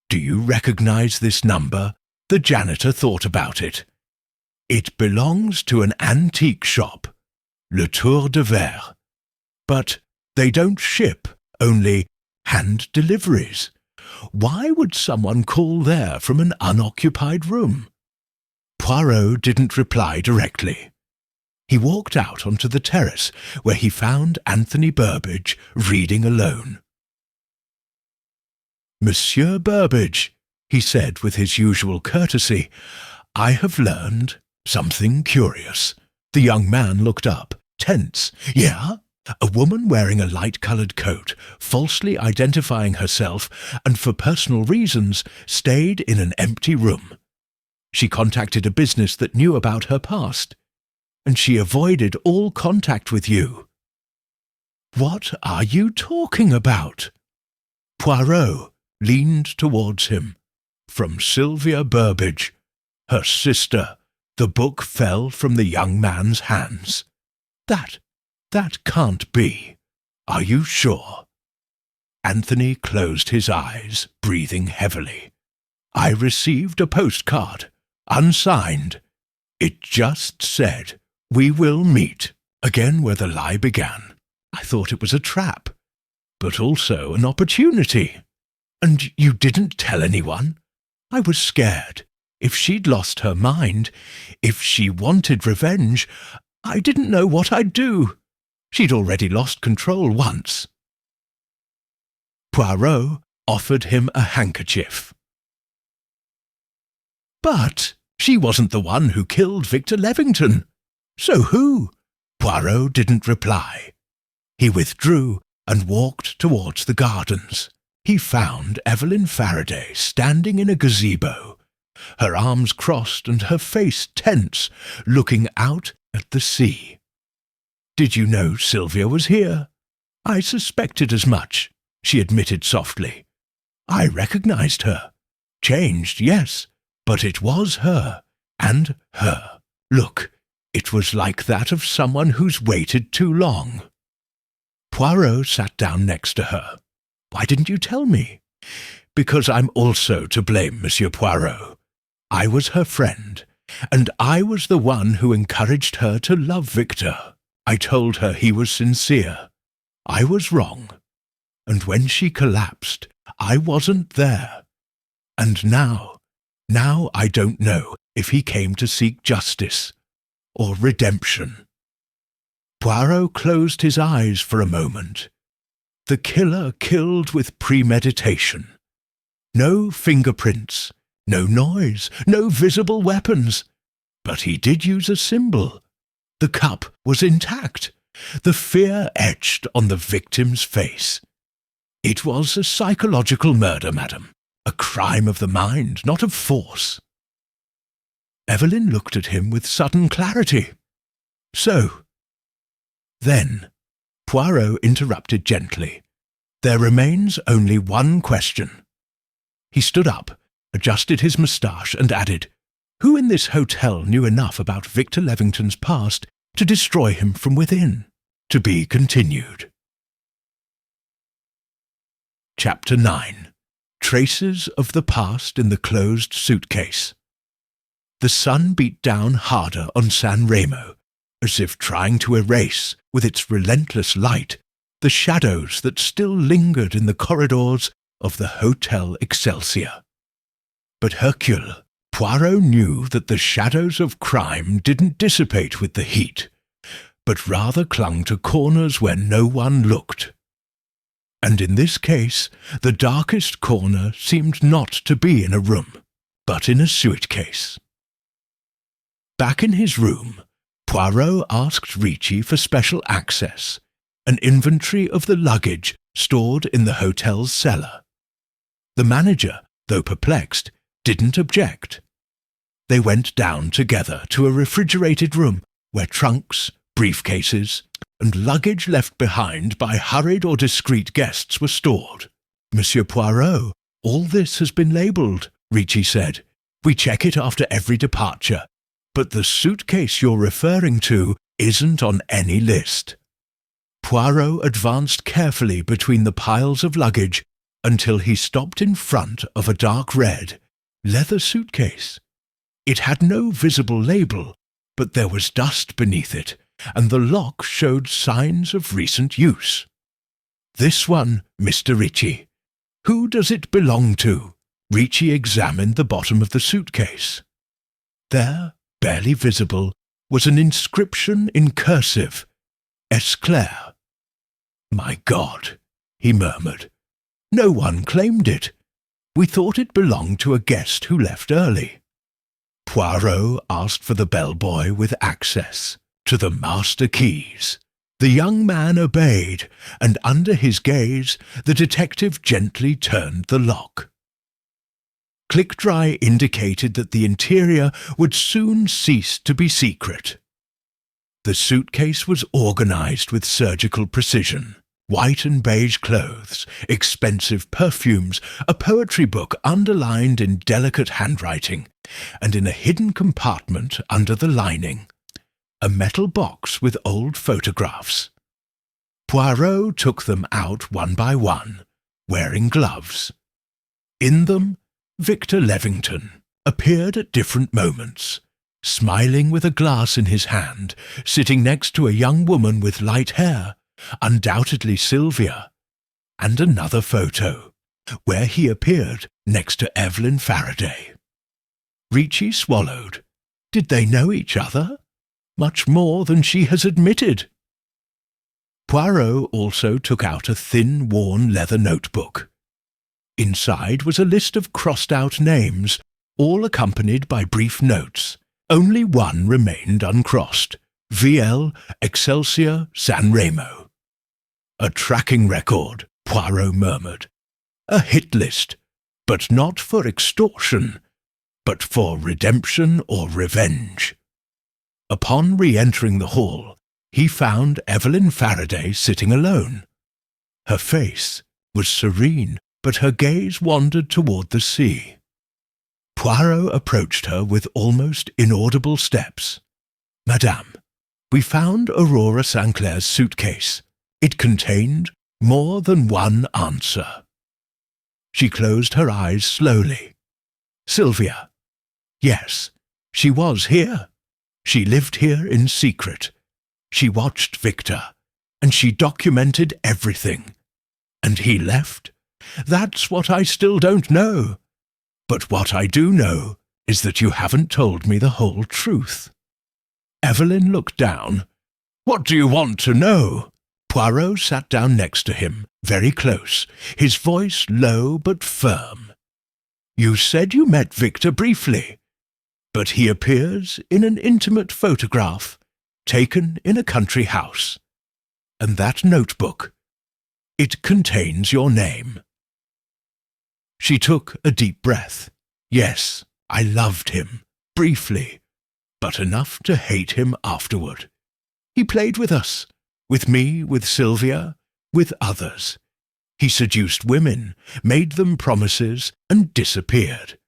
"Do you recognize this number?" The janitor thought about it. "It belongs to an antique shop, Le Tour de Verre. But they don't ship, only hand deliveries. Why would someone call there from an unoccupied room?" Poirot didn't reply directly. He walked out onto the terrace, where he found Anthony Burbage reading alone. "Monsieur Burbage," he said with his usual courtesy, "I have learned something curious." The young man looked up, tense. "Yeah?" A woman wearing a light-coloured coat, falsely identifying herself, and for personal reasons, stayed in an empty room. She contacted a business that knew about her past, and she avoided all contact with you. "What are you talking about?" Poirot leaned towards him. "From Sylvia Burbage, her sister, the book fell from the young man's hands." That can't be. Are you sure?" Anthony closed his eyes, breathing heavily. "I received a postcard, unsigned. It just said, 'We will meet,' again where the lie began. I thought it was a trap, but also an opportunity. And you didn't tell anyone? I was scared. If she'd lost her mind, if she wanted revenge, I didn't know what I'd do. She'd already lost control once." Poirot offered him a handkerchief. "But she wasn't the one who killed Victor Levington. So who?" Poirot didn't reply. He withdrew and walked towards the gardens. He found Evelyn Faraday standing in a gazebo, her arms crossed and her face tense, looking out at the sea. "Did you know Sylvia was here?" "I suspected as much," she admitted softly. "I recognized her. Changed, yes, but it was her, and her. Look, it was like that of someone who's waited too long." Poirot sat down next to her. "Why didn't you tell me?" "Because I'm also to blame, Monsieur Poirot. I was her friend, and I was the one who encouraged her to love Victor. I told her he was sincere. I was wrong. And when she collapsed, I wasn't there. And now I don't know if he came to seek justice or redemption." Poirot closed his eyes for a moment. The killer killed with premeditation. No fingerprints, no noise, no visible weapons. But he did use a symbol. The cup was intact, the fear etched on the victim's face. It was a psychological murder, madam, a crime of the mind, not of force. Evelyn looked at him with sudden clarity. "So, then," Poirot interrupted gently, "there remains only one question." He stood up, adjusted his moustache, and added, "Who in this hotel knew enough about Victor Levington's past to destroy him from within?" To be continued. Chapter 9. Traces of the past in the closed suitcase. The sun beat down harder on San Remo, as if trying to erase, with its relentless light, the shadows that still lingered in the corridors of the Hotel Excelsior. But Hercule Poirot knew that the shadows of crime didn't dissipate with the heat, but rather clung to corners where no one looked. And in this case, the darkest corner seemed not to be in a room, but in a suitcase. Back in his room, Poirot asked Ricci for special access, an inventory of the luggage stored in the hotel's cellar. The manager, though perplexed, didn't object. They went down together to a refrigerated room where trunks, briefcases, and luggage left behind by hurried or discreet guests were stored. "Monsieur Poirot, all this has been labelled," Ricci said. "We check it after every departure, but the suitcase you're referring to isn't on any list." Poirot advanced carefully between the piles of luggage until he stopped in front of a dark red, leather suitcase. It had no visible label, but there was dust beneath it, and the lock showed signs of recent use. "This one, Mr. Ricci. Who does it belong to?" Ricci examined the bottom of the suitcase. There, barely visible, was an inscription in cursive, "Esclair." "My God," he murmured. "No one claimed it. We thought it belonged to a guest who left early." Poirot asked for the bellboy with access to the master keys. The young man obeyed, and under his gaze the detective gently turned the lock. Click-dry indicated that the interior would soon cease to be secret. The suitcase was organized with surgical precision. White and beige clothes, expensive perfumes, a poetry book underlined in delicate handwriting, and in a hidden compartment under the lining, a metal box with old photographs. Poirot took them out one by one, wearing gloves. In them, Victor Levington appeared at different moments, smiling with a glass in his hand, sitting next to a young woman with light hair, undoubtedly Sylvia, and another photo, where he appeared next to Evelyn Faraday. Ricci swallowed. Did they know each other? Much more than she has admitted. Poirot also took out a thin, worn leather notebook. Inside was a list of crossed-out names, all accompanied by brief notes. Only one remained uncrossed: VL Excelsior San Remo. "A tracking record," Poirot murmured. "A hit list, but not for extortion, but for redemption or revenge." Upon re-entering the hall, he found Evelyn Faraday sitting alone. Her face was serene, but her gaze wandered toward the sea. Poirot approached her with almost inaudible steps. "Madame, we found Aurora St. Clair's suitcase. It contained more than one answer." She closed her eyes slowly. "Sylvia. Yes, she was here. She lived here in secret. She watched Victor, and she documented everything. And he left? That's what I still don't know. But what I do know is that you haven't told me the whole truth." Evelyn looked down. "What do you want to know?" Poirot sat down next to him, very close, his voice low but firm. "You said you met Victor briefly, but he appears in an intimate photograph taken in a country house. And that notebook, it contains your name." She took a deep breath. "Yes, I loved him, briefly, but enough to hate him afterward. He played with us. With me, with Sylvia, with others. He seduced women, made them promises, and disappeared.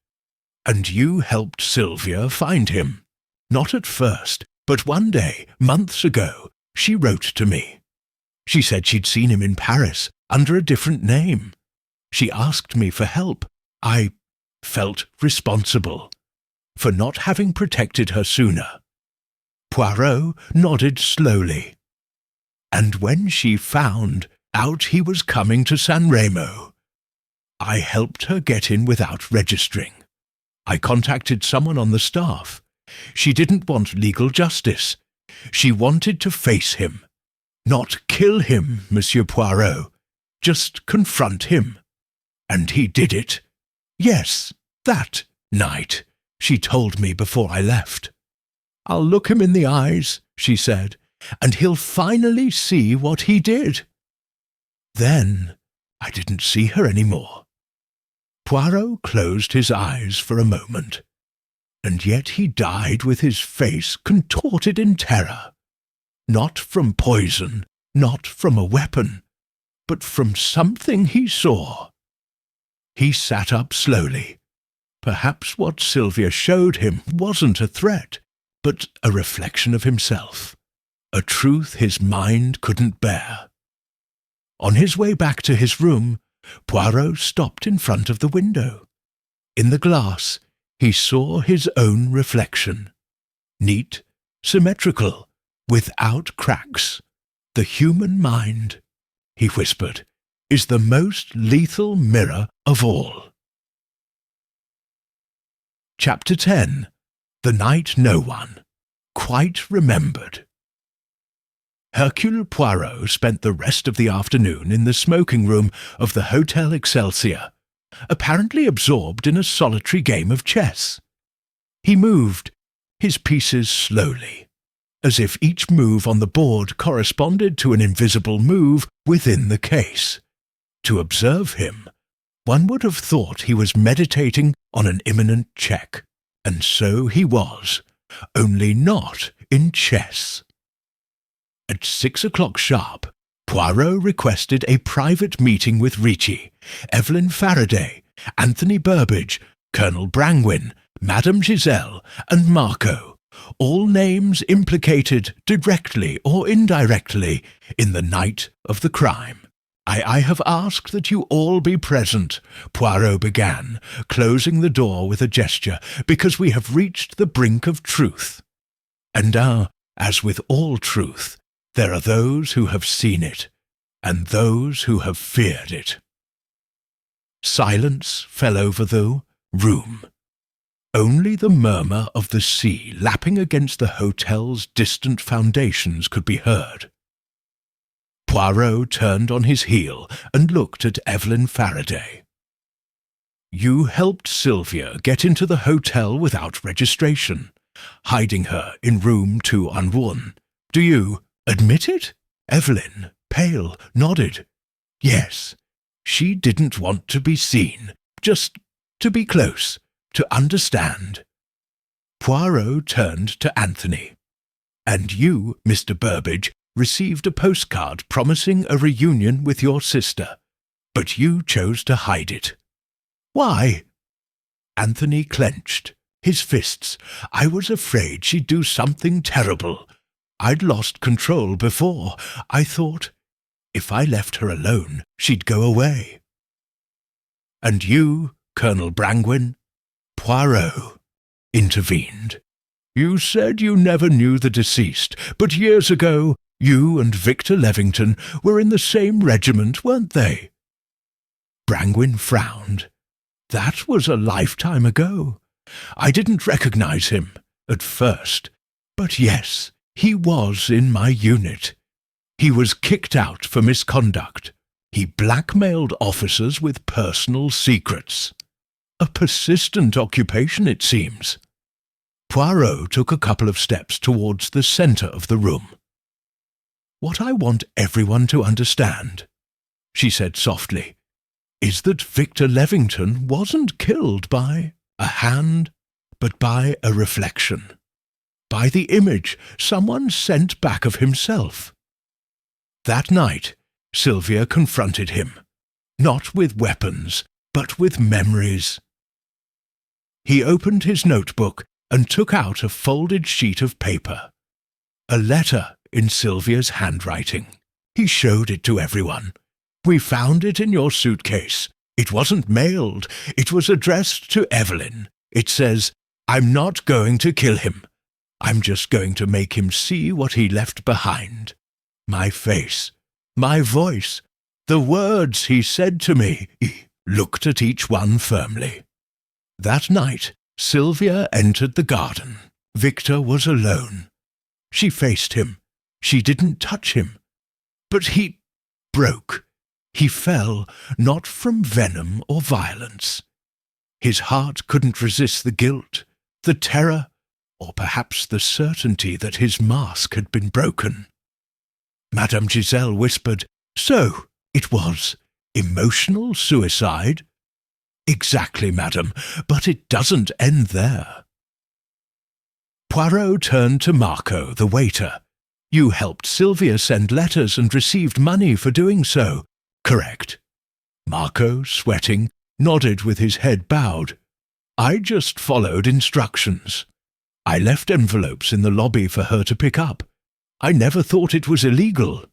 And you helped Sylvia find him. Not at first, but one day, months ago, she wrote to me. She said she'd seen him in Paris, under a different name. She asked me for help. I felt responsible for not having protected her sooner." Poirot nodded slowly. "And when she found out he was coming to San Remo, I helped her get in without registering. I contacted someone on the staff. She didn't want legal justice. She wanted to face him. Not kill him, Monsieur Poirot. Just confront him. And he did it. Yes, that night, she told me before I left. I'll look him in the eyes, she said, and he'll finally see what he did. Then I didn't see her any more. Poirot closed his eyes for a moment, and yet he died with his face contorted in terror, not from poison, not from a weapon, but from something he saw. He sat up slowly. Perhaps what Sylvia showed him wasn't a threat, but a reflection of himself, a truth his mind couldn't bear. On his way back to his room, Poirot stopped in front of the window. In the glass, he saw his own reflection. Neat, symmetrical, without cracks. The human mind, he whispered, is the most lethal mirror of all. Chapter 10. The Night No One Quite Remembered. Hercule Poirot spent the rest of the afternoon in the smoking room of the Hotel Excelsior, apparently absorbed in a solitary game of chess. He moved his pieces slowly, as if each move on the board corresponded to an invisible move within the case. To observe him, one would have thought he was meditating on an imminent check, and so he was, only not in chess. At 6 o'clock sharp, Poirot requested a private meeting with Ricci, Evelyn Faraday, Anthony Burbage, Colonel Brangwyn, Madame Giselle, and Marco, all names implicated directly or indirectly in the night of the crime. I have asked that you all be present, Poirot began, closing the door with a gesture, because we have reached the brink of truth. And as with all truth, there are those who have seen it, and those who have feared it. Silence fell over the room. Only the murmur of the sea lapping against the hotel's distant foundations could be heard. Poirot turned on his heel and looked at Evelyn Faraday. You helped Sylvia get into the hotel without registration, hiding her in room 201. Do you admit it? Evelyn, pale, nodded. Yes, she didn't want to be seen, just to be close, to understand. Poirot turned to Anthony. And you, Mr. Burbage, received a postcard promising a reunion with your sister, but you chose to hide it. Why? Anthony clenched his fists. I was afraid she'd do something terrible. I'd lost control before. I thought, if I left her alone, she'd go away. And you, Colonel Brangwyn? Poirot intervened. You said you never knew the deceased, but years ago you and Victor Levington were in the same regiment, weren't they? Brangwyn frowned. That was a lifetime ago. I didn't recognize him at first, but yes, he was in my unit. He was kicked out for misconduct. He blackmailed officers with personal secrets. A persistent occupation, it seems. Poirot took a couple of steps towards the centre of the room. What I want everyone to understand, she said softly, is that Victor Levington wasn't killed by a hand, but by a reflection, by the image someone sent back of himself. That night, Sylvia confronted him, not with weapons, but with memories. He opened his notebook and took out a folded sheet of paper, a letter in Sylvia's handwriting. He showed it to everyone. We found it in your suitcase. It wasn't mailed. It was addressed to Evelyn. It says, I'm not going to kill him. I'm just going to make him see what he left behind. My face, my voice, the words he said to me. He looked at each one firmly. That night, Sylvia entered the garden. Victor was alone. She faced him. She didn't touch him. But he broke. He fell not from venom or violence. His heart couldn't resist the guilt, the terror, or perhaps the certainty that his mask had been broken. Madame Giselle whispered, "So, it was emotional suicide?" "Exactly, madam, but it doesn't end there." Poirot turned to Marco, the waiter. "You helped Sylvia send letters and received money for doing so, correct?" Marco, sweating, nodded with his head bowed. "I just followed instructions. I left envelopes in the lobby for her to pick up. I never thought it was illegal."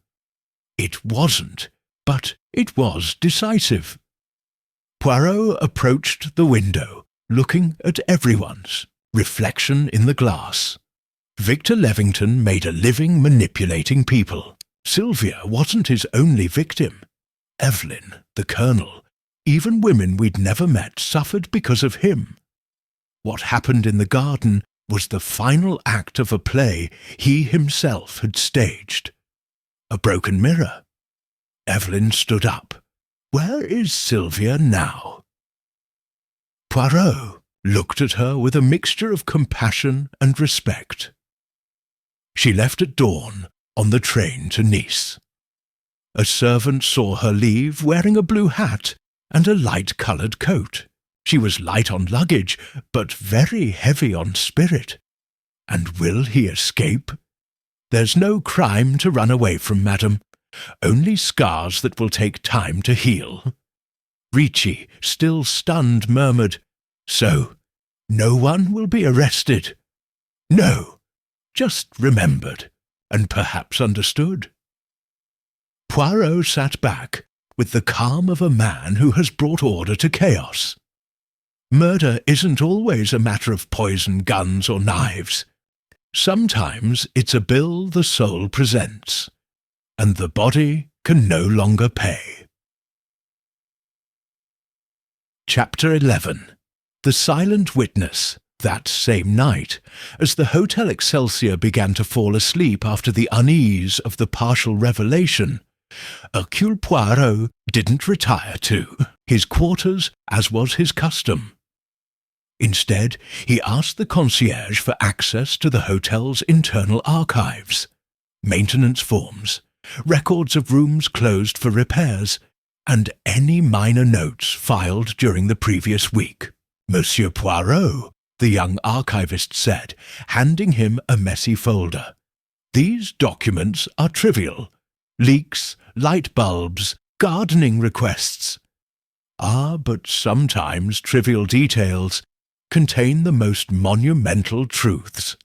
"It wasn't, but it was decisive." Poirot approached the window, looking at everyone's reflection in the glass. Victor Levington made a living manipulating people. Sylvia wasn't his only victim. Evelyn, the Colonel, even women we'd never met suffered because of him. What happened in the garden was the final act of a play he himself had staged. A broken mirror. Evelyn stood up. Where is Sylvia now? Poirot looked at her with a mixture of compassion and respect. She left at dawn on the train to Nice. A servant saw her leave wearing a blue hat and a light-coloured coat. She was light on luggage, but very heavy on spirit. And will he escape? There's no crime to run away from, madam. Only scars that will take time to heal. Ricci, still stunned, murmured, "So, no one will be arrested?" "No, just remembered, and perhaps understood." Poirot sat back with the calm of a man who has brought order to chaos. Murder isn't always a matter of poison, guns, or knives. Sometimes it's a bill the soul presents, and the body can no longer pay. Chapter 11. The Silent Witness. That same night, as the Hotel Excelsior began to fall asleep after the unease of the partial revelation, Hercule Poirot didn't retire to his quarters, as was his custom. Instead, he asked the concierge for access to the hotel's internal archives, maintenance forms, records of rooms closed for repairs, and any minor notes filed during the previous week. "Monsieur Poirot," the young archivist said, handing him a messy folder. "These documents are trivial. Leaks, light bulbs, gardening requests." "Ah, but sometimes trivial details contain the most monumental truths,"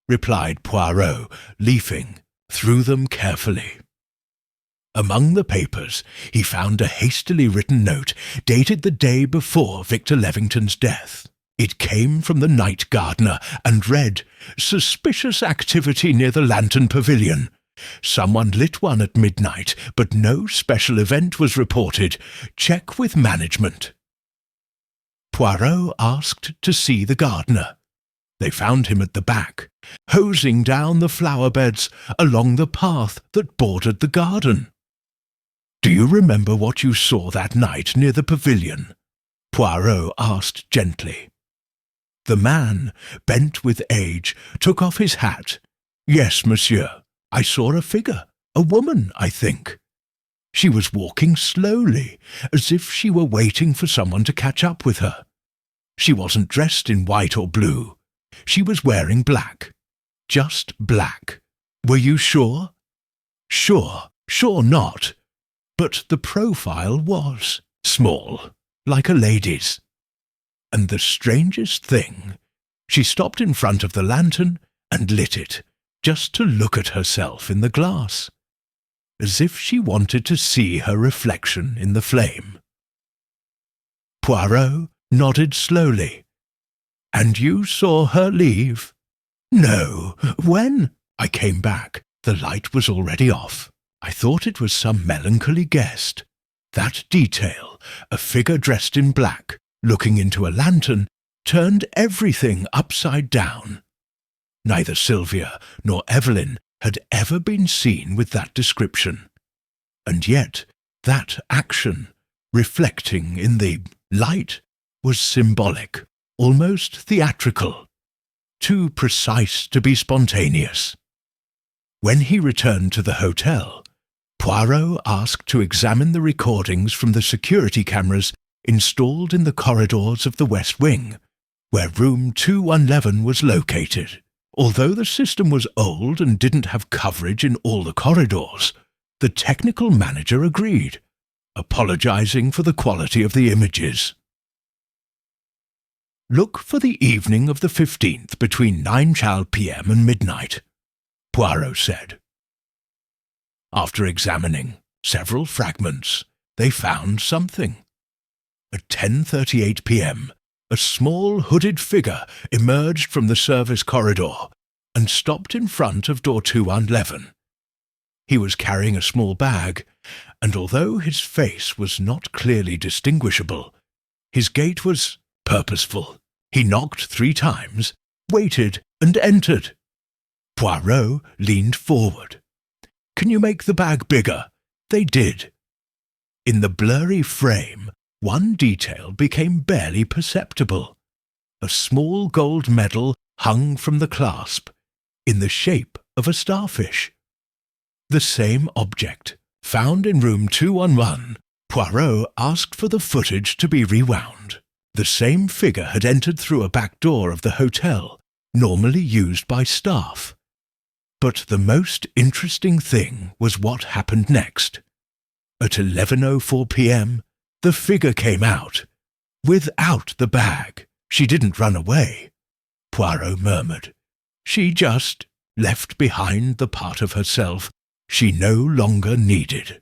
replied Poirot, leafing through them carefully. Among the papers, he found a hastily written note dated the day before Victor Levington's death. It came from the night gardener and read, "Suspicious activity near the Lantern Pavilion. Someone lit one at midnight, but no special event was reported. Check with management." Poirot asked to see the gardener. They found him at the back, hosing down the flower beds along the path that bordered the garden. "Do you remember what you saw that night near the pavilion?" Poirot asked gently. The man, bent with age, took off his hat. "Yes, monsieur. I saw a figure, a woman, I think. She was walking slowly, as if she were waiting for someone to catch up with her. She wasn't dressed in white or blue. She was wearing black. Just black. Were you sure?" Sure not. But the profile was small, like a lady's. And the strangest thing, she stopped in front of the lantern and lit it, just to look at herself in the glass, as if she wanted to see her reflection in the flame." Poirot nodded slowly. "And you saw her leave?" "No. When I came back, the light was already off. I thought it was some melancholy guest. That detail, a figure dressed in black, looking into a lantern, turned everything upside down. Neither Sylvia nor Evelyn had ever been seen with that description. And yet That action, reflecting in the light, was symbolic, almost theatrical, too precise to be spontaneous. When he returned to the hotel, Poirot asked to examine the recordings from the security cameras installed in the corridors of the West Wing, where room 2111 was located. Although the system was old and didn't have coverage in all the corridors, the technical manager agreed, apologizing for the quality of the images. "Look for the evening of the 15th between 9 p.m. and midnight," Poirot said. After examining several fragments, they found something. At 10:38 p.m., a small hooded figure emerged from the service corridor and stopped in front of door 2111. He was carrying a small bag, and although his face was not clearly distinguishable, his gait was purposeful. He knocked 3 times, waited, and entered. Poirot leaned forward. "Can you make the bag bigger?" They did. In the blurry frame, one detail became barely perceptible. A small gold medal hung from the clasp, in the shape of a starfish. The same object, found in room 211, Poirot asked for the footage to be rewound. The same figure had entered through a back door of the hotel, normally used by staff. But the most interesting thing was what happened next. At 11:04 p.m., the figure came out. Without the bag. She didn't run away, Poirot murmured. She just left behind the part of herself she no longer needed.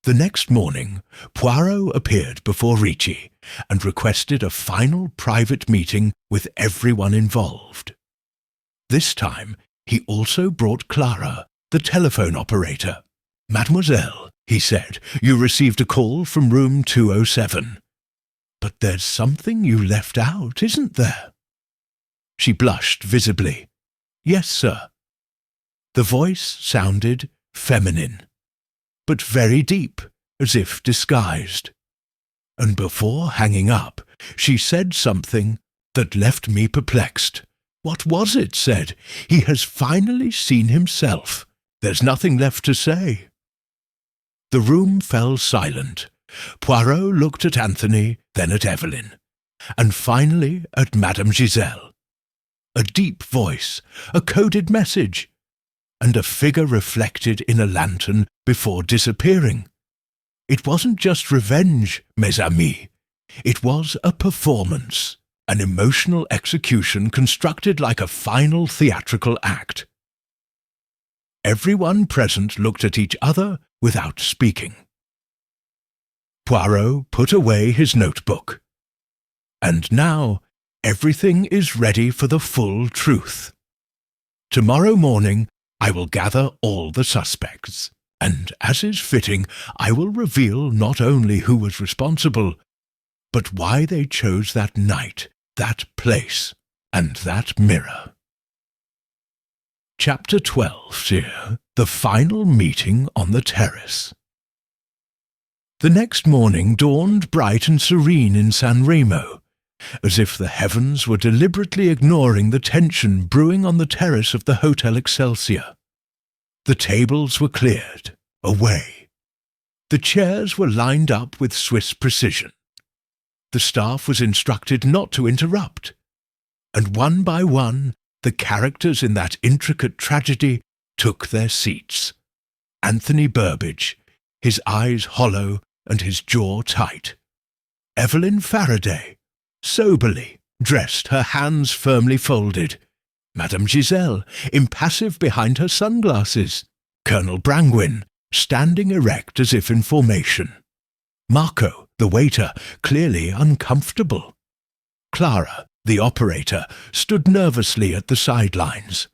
The next morning, Poirot appeared before Ricci and requested a final private meeting with everyone involved. This time, he also brought Clara, the telephone operator. "Mademoiselle," he said, "you received a call from room 207. But there's something you left out, isn't there?" She blushed visibly. "Yes, sir." The voice sounded feminine, but very deep, as if disguised. And before hanging up, she said something that left me perplexed. "What was it?" said. "He has finally seen himself. There's nothing left to say." The room fell silent. Poirot looked at Anthony, then at Evelyn, and finally at Madame Giselle. A deep voice, a coded message, and a figure reflected in a lantern before disappearing. It wasn't just revenge, mes amis. It was a performance, an emotional execution constructed like a final theatrical act. Everyone present looked at each other without speaking. Poirot put away his notebook. And now everything is ready for the full truth. Tomorrow morning I will gather all the suspects, and as is fitting, I will reveal not only who was responsible, but why they chose that night, that place, and that mirror. Chapter 12, sir. The final meeting on the terrace. The next morning dawned bright and serene in San Remo, as if the heavens were deliberately ignoring the tension brewing on the terrace of the Hotel Excelsior. The tables were cleared, away. The chairs were lined up with Swiss precision. The staff was instructed not to interrupt, and one by one the characters in that intricate tragedy took their seats. Anthony Burbage, his eyes hollow and his jaw tight. Evelyn Faraday, soberly dressed, her hands firmly folded. Madame Giselle, impassive behind her sunglasses. Colonel Brangwyn, standing erect as if in formation. Marco, the waiter, clearly uncomfortable. Clara, the operator, stood nervously at the sidelines.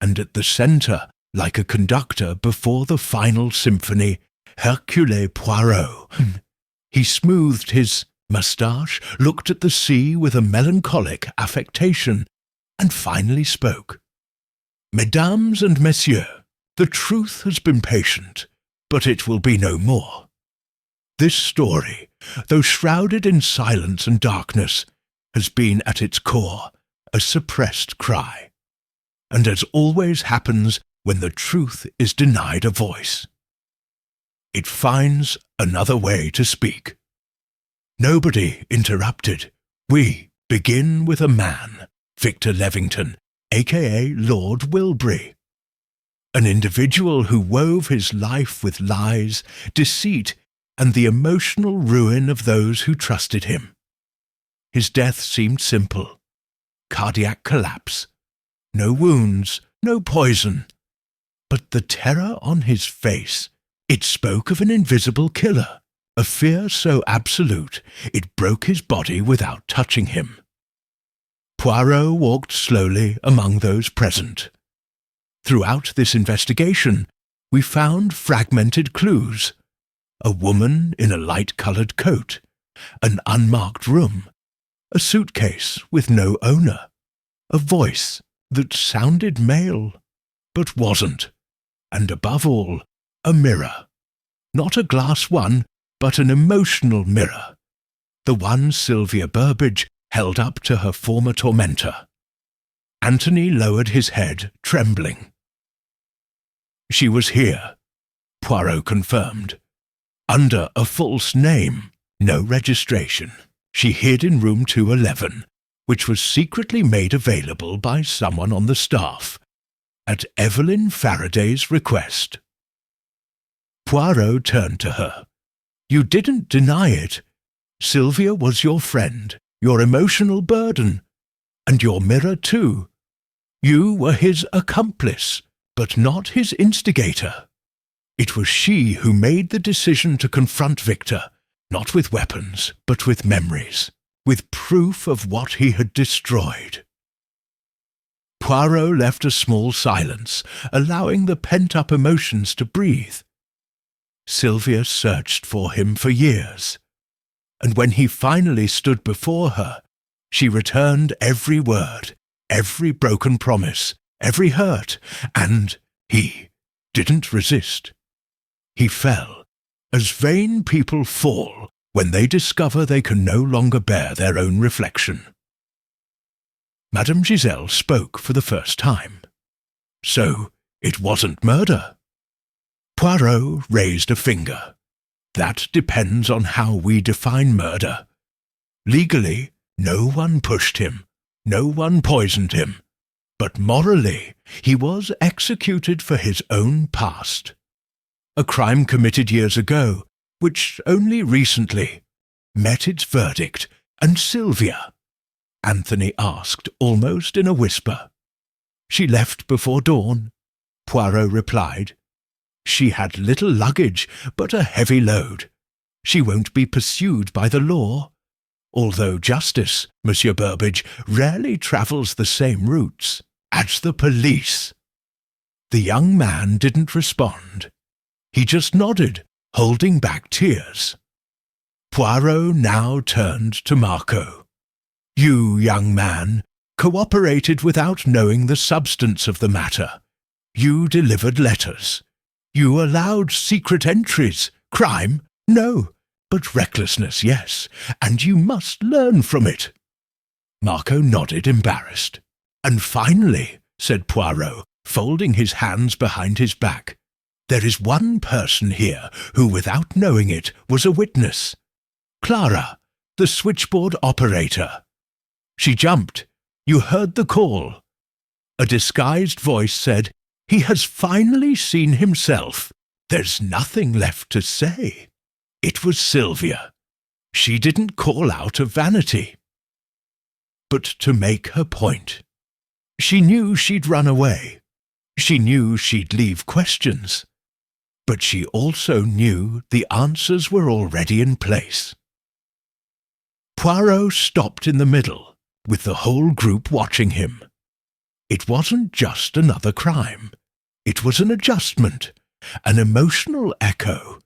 And at the centre, like a conductor before the final symphony, Hercule Poirot. He smoothed his moustache, looked at the sea with a melancholic affectation, and finally spoke. "Mesdames and messieurs, the truth has been patient, but it will be no more. This story, though shrouded in silence and darkness, has been at its core a suppressed cry, and as always happens when the truth is denied a voice, it finds another way to speak. Nobody interrupted. We begin with a man, Victor Levington, aka Lord Wilbury, an individual who wove his life with lies, deceit, and the emotional ruin of those who trusted him. His death seemed simple. Cardiac collapse. No wounds, no poison. But the terror on his face, it spoke of an invisible killer, a fear so absolute it broke his body without touching him. Poirot walked slowly among those present. Throughout this investigation, we found fragmented clues. A woman in a light-coloured coat, an unmarked room, a suitcase with no owner, a voice that sounded male, but wasn't, and above all, a mirror. Not a glass one, but an emotional mirror, the one Sylvia Burbage held up to her former tormentor. Anthony lowered his head, trembling. She was here, Poirot confirmed. Under a false name, no registration. She hid in room 211, which was secretly made available by someone on the staff, at Evelyn Faraday's request. Poirot turned to her. You didn't deny it. Sylvia was your friend, your emotional burden, and your mirror too. You were his accomplice, but not his instigator. It was she who made the decision to confront Victor, not with weapons, but with memories, with proof of what he had destroyed. Poirot left a small silence, allowing the pent-up emotions to breathe. Sylvia searched for him for years, and when he finally stood before her, she returned every word, every broken promise, every hurt, and he didn't resist. He fell, as vain people fall when they discover they can no longer bear their own reflection. Madame Giselle spoke for the first time. So, it wasn't murder. Poirot raised a finger. That depends on how we define murder. Legally, no one pushed him, no one poisoned him, but morally, he was executed for his own past. A crime committed years ago, which only recently met its verdict, and Sylvia? Anthony asked, almost in a whisper. She left before dawn, Poirot replied. She had little luggage, but a heavy load. She won't be pursued by the law, although justice, Monsieur Burbage, rarely travels the same routes as the police. The young man didn't respond. He just nodded, holding back tears. Poirot now turned to Marco. You, young man, cooperated without knowing the substance of the matter. You delivered letters. You allowed secret entries. Crime? No. But recklessness, yes, and you must learn from it. Marco nodded, embarrassed. And finally, said Poirot, folding his hands behind his back, there is one person here who, without knowing it, was a witness. Clara, the switchboard operator. She jumped. You heard the call. A disguised voice said, He has finally seen himself. There's nothing left to say. It was Sylvia. She didn't call out of vanity, but to make her point. She knew she'd run away. She knew she'd leave questions. But she also knew the answers were already in place. Poirot stopped in the middle, with the whole group watching him. It wasn't just another crime. It was an adjustment, an emotional echo.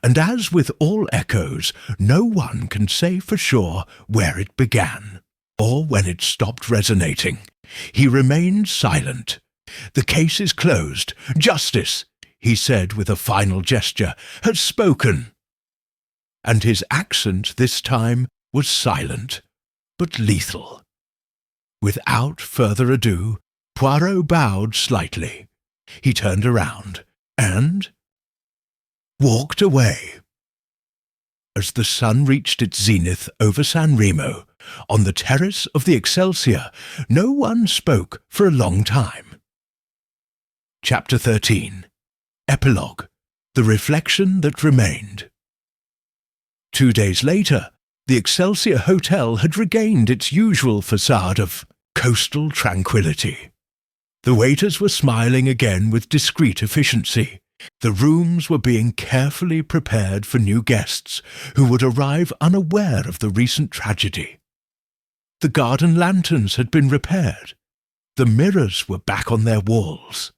And as with all echoes, no one can say for sure where it began, or when it stopped resonating. He remained silent. The case is closed. Justice! he said with a final gesture, has spoken. And his accent this time was silent, but lethal. Without further ado, Poirot bowed slightly. He turned around and walked away. As the sun reached its zenith over San Remo, on the terrace of the Excelsior, no one spoke for a long time. Chapter 13. Epilogue. The Reflection That Remained. 2 days later, the Excelsior Hotel had regained its usual facade of coastal tranquility. The waiters were smiling again with discreet efficiency. The rooms were being carefully prepared for new guests who would arrive unaware of the recent tragedy. The garden lanterns had been repaired. The mirrors were back on their walls.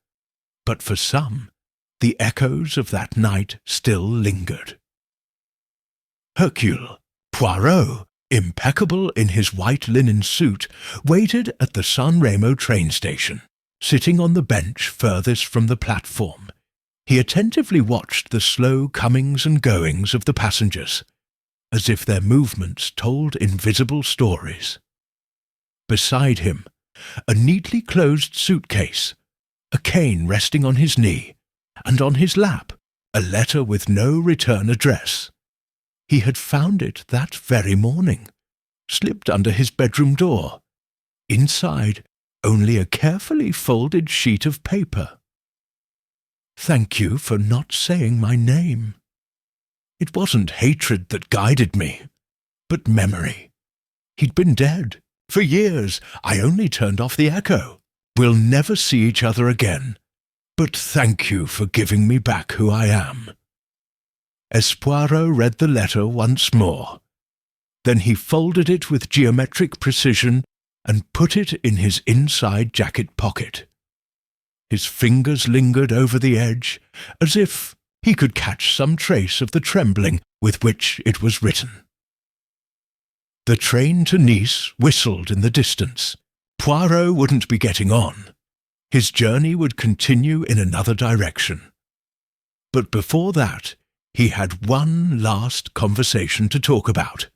But for some, the echoes of that night still lingered. Hercule Poirot, impeccable in his white linen suit, waited at the San Remo train station, sitting on the bench furthest from the platform. He attentively watched the slow comings and goings of the passengers, as if their movements told invisible stories. Beside him, a neatly closed suitcase, a cane resting on his knee, and on his lap, a letter with no return address. He had found it that very morning, slipped under his bedroom door. Inside, only a carefully folded sheet of paper. Thank you for not saying my name. It wasn't hatred that guided me, but memory. He'd been dead. For years, I only turned off the echo. We'll never see each other again. But thank you for giving me back who I am. Poirot read the letter once more. Then he folded it with geometric precision and put it in his inside jacket pocket. His fingers lingered over the edge, as if he could catch some trace of the trembling with which it was written. The train to Nice whistled in the distance. Poirot wouldn't be getting on. His journey would continue in another direction. But before that, he had one last conversation to talk about.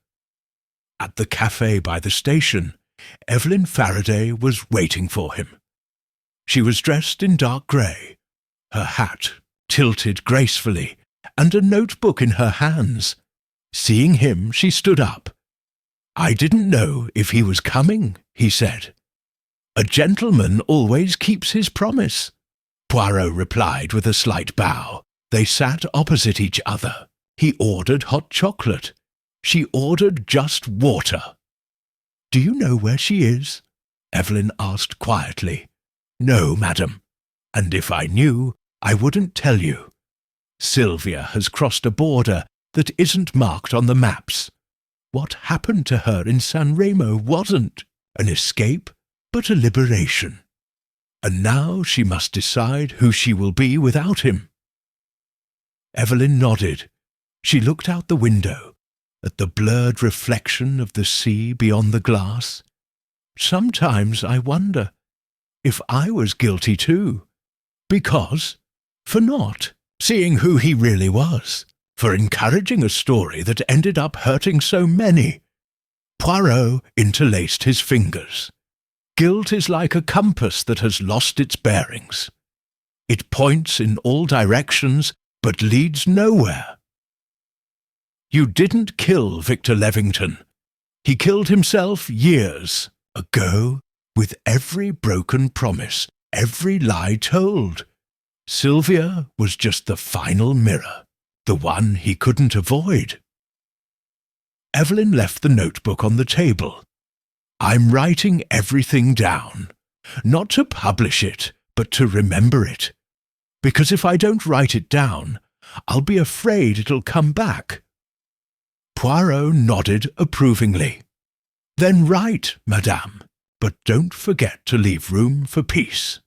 At the café by the station, Evelyn Faraday was waiting for him. She was dressed in dark grey, her hat tilted gracefully, and a notebook in her hands. Seeing him, she stood up. "I didn't know if he was coming," he said. "A gentleman always keeps his promise," Poirot replied with a slight bow. They sat opposite each other. He ordered hot chocolate. She ordered just water. "Do you know where she is?" Evelyn asked quietly. "No, madam. And if I knew, I wouldn't tell you. Sylvia has crossed a border that isn't marked on the maps. What happened to her in San Remo wasn't an escape, but a liberation. And now she must decide who she will be without him." Evelyn nodded. She looked out the window, at the blurred reflection of the sea beyond the glass. "Sometimes I wonder if I was guilty too. Because, for not seeing who he really was, for encouraging a story that ended up hurting so many." Poirot interlaced his fingers. Guilt is like a compass that has lost its bearings. It points in all directions, but leads nowhere. "You didn't kill Victor Levington. He killed himself years ago, with every broken promise, every lie told. Sylvia was just the final mirror, the one he couldn't avoid." Evelyn left the notebook on the table. "I'm writing everything down, not to publish it, but to remember it. Because if I don't write it down, I'll be afraid it'll come back." Poirot nodded approvingly. "Then write, madame, but don't forget to leave room for peace."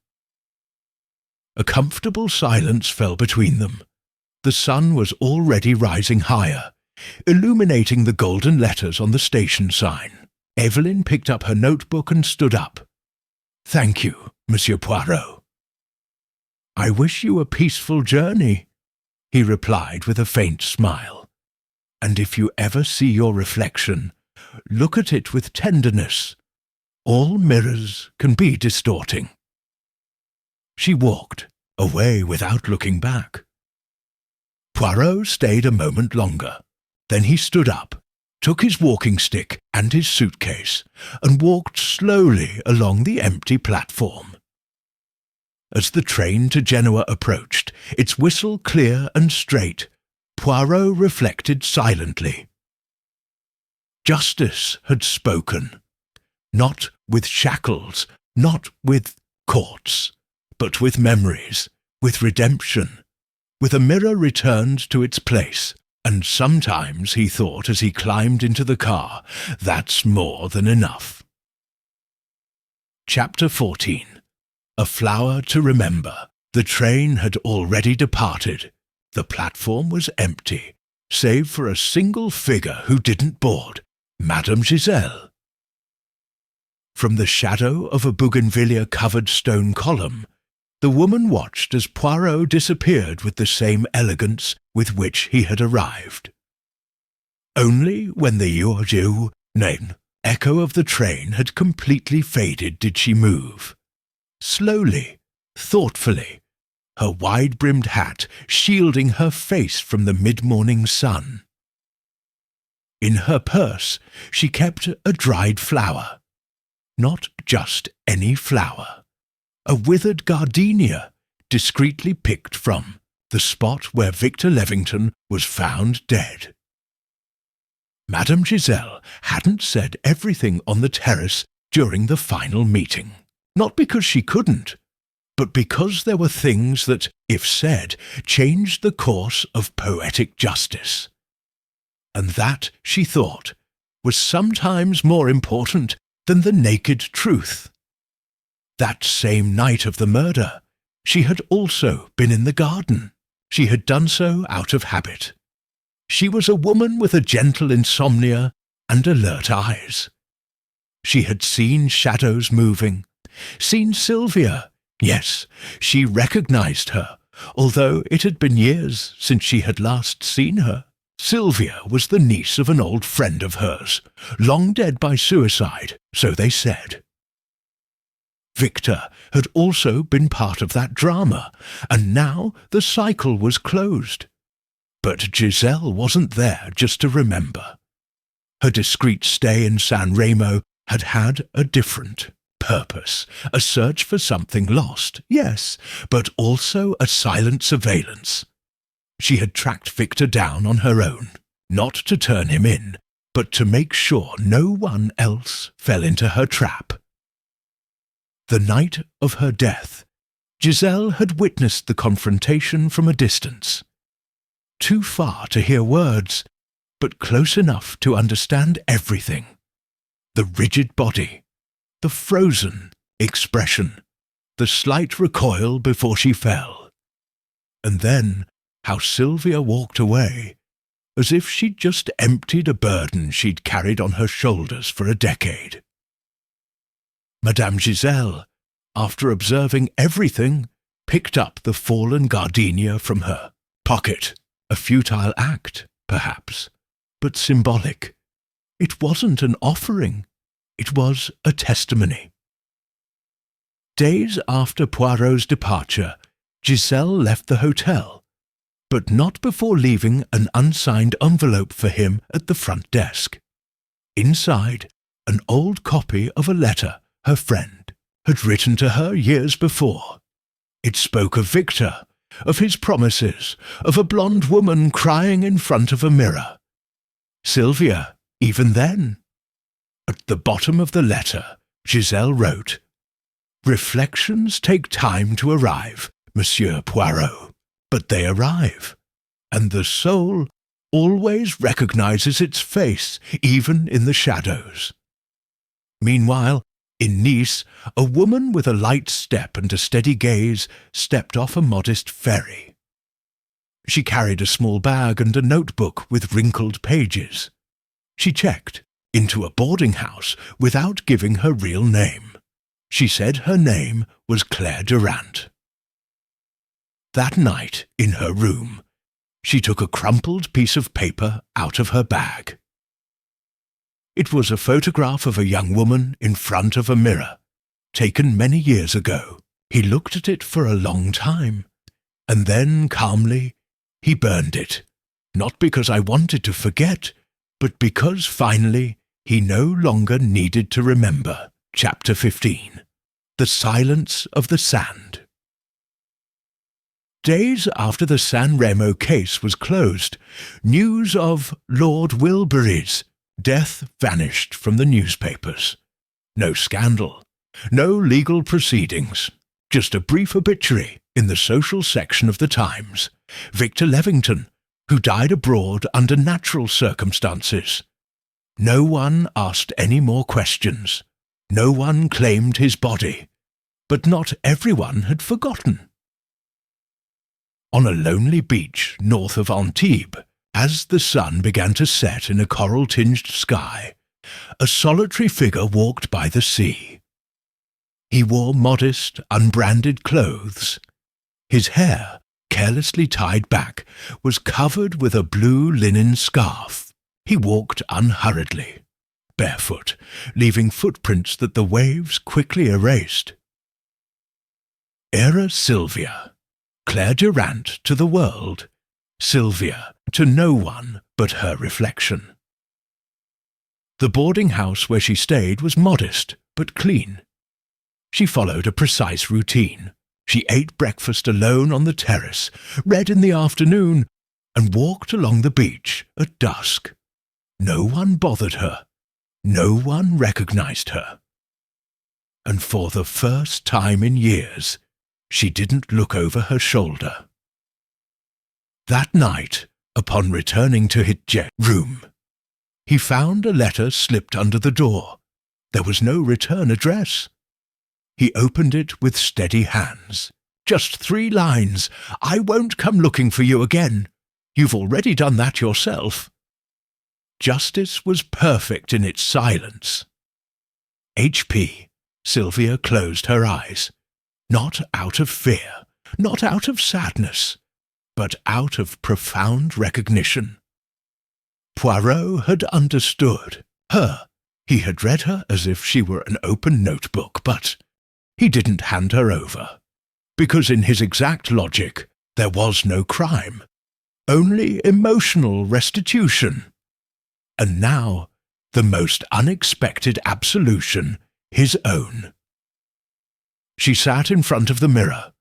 A comfortable silence fell between them. The sun was already rising higher, illuminating the golden letters on the station sign. Evelyn picked up her notebook and stood up. "Thank you, Monsieur Poirot." "I wish you a peaceful journey," he replied with a faint smile. "And if you ever see your reflection, look at it with tenderness. All mirrors can be distorting." She walked away without looking back. Poirot stayed a moment longer. Then he stood up, took his walking stick and his suitcase, and walked slowly along the empty platform. As the train to Genoa approached, its whistle clear and straight, Poirot reflected silently. Justice had spoken, not with shackles, not with courts, but with memories, with redemption, with a mirror returned to its place. And sometimes, he thought as he climbed into the car, that's more than enough. Chapter 14. A Flower to Remember. The train had already departed. The platform was empty, save for a single figure who didn't board, Madame Giselle. From the shadow of a bougainvillea-covered stone column, the woman watched as Poirot disappeared with the same elegance with which he had arrived. Only when the "Urdu" echo of the train had completely faded did she move. Slowly, thoughtfully, her wide-brimmed hat shielding her face from the mid-morning sun. In her purse she kept a dried flower. Not just any flower. A withered gardenia, discreetly picked from the spot where Victor Levington was found dead. Madame Giselle hadn't said everything on the terrace during the final meeting, not because she couldn't, but because there were things that, if said, changed the course of poetic justice. And that, she thought, was sometimes more important than the naked truth. That same night of the murder, she had also been in the garden. She had done so out of habit. She was a woman with a gentle insomnia and alert eyes. She had seen shadows moving, seen Sylvia. Yes, she recognized her, although it had been years since she had last seen her. Sylvia was the niece of an old friend of hers, long dead by suicide, so they said. Victor had also been part of that drama, and now the cycle was closed. But Giselle wasn't there just to remember. Her discreet stay in San Remo had had a different purpose, a search for something lost, yes, but also a silent surveillance. She had tracked Victor down on her own, not to turn him in, but to make sure no one else fell into her trap. The night of her death, Giselle had witnessed the confrontation from a distance. Too far to hear words, but close enough to understand everything. The rigid body, the frozen expression, the slight recoil before she fell. And then how Sylvia walked away, as if she'd just emptied a burden she'd carried on her shoulders for a decade. Madame Giselle, after observing everything, picked up the fallen gardenia from her pocket. A futile act, perhaps, but symbolic. It wasn't an offering. It was a testimony. Days after Poirot's departure, Giselle left the hotel, but not before leaving an unsigned envelope for him at the front desk. Inside, an old copy of a letter her friend had written to her years before. It spoke of Victor, of his promises, of a blonde woman crying in front of a mirror. Sylvia, even then. At the bottom of the letter, Giselle wrote, "Reflections take time to arrive, Monsieur Poirot, but they arrive, and the soul always recognizes its face, even in the shadows." Meanwhile, in Nice, a woman with a light step and a steady gaze stepped off a modest ferry. She carried a small bag and a notebook with wrinkled pages. She checked into a boarding house without giving her real name. She said her name was Claire Durant. That night, in her room, she took a crumpled piece of paper out of her bag. It was a photograph of a young woman in front of a mirror, taken many years ago. He looked at it for a long time, and then, calmly, he burned it, not because I wanted to forget, but because, finally, he no longer needed to remember. Chapter 15. The Silence of the Sand. Days after the San Remo case was closed, news of Lord Wilbury's death vanished from the newspapers. No scandal, no legal proceedings, just a brief obituary in the social section of the Times. Victor Levington, who died abroad under natural circumstances. No one asked any more questions. No one claimed his body. But not everyone had forgotten. On a lonely beach north of Antibes, as the sun began to set in a coral-tinged sky, a solitary figure walked by the sea. He wore modest, unbranded clothes. His hair, carelessly tied back, was covered with a blue linen scarf. He walked unhurriedly, barefoot, leaving footprints that the waves quickly erased. Era Sylvia, Claire Durant to the world, Sylvia to no one but her reflection. The boarding house where she stayed was modest but clean. She followed a precise routine. She ate breakfast alone on the terrace, read in the afternoon, and walked along the beach at dusk. No one bothered her. No one recognized her. And for the first time in years, she didn't look over her shoulder. That night, upon returning to his room, he found a letter slipped under the door. There was no return address. He opened it with steady hands. Just 3 lines. "I won't come looking for you again. You've already done that yourself." Justice was perfect in its silence. H.P. Sylvia closed her eyes. Not out of fear, not out of sadness, but out of profound recognition. Poirot had understood her. He had read her as if she were an open notebook, but he didn't hand her over, because in his exact logic there was no crime, only emotional restitution. And now, the most unexpected absolution, his own. She sat in front of the mirror,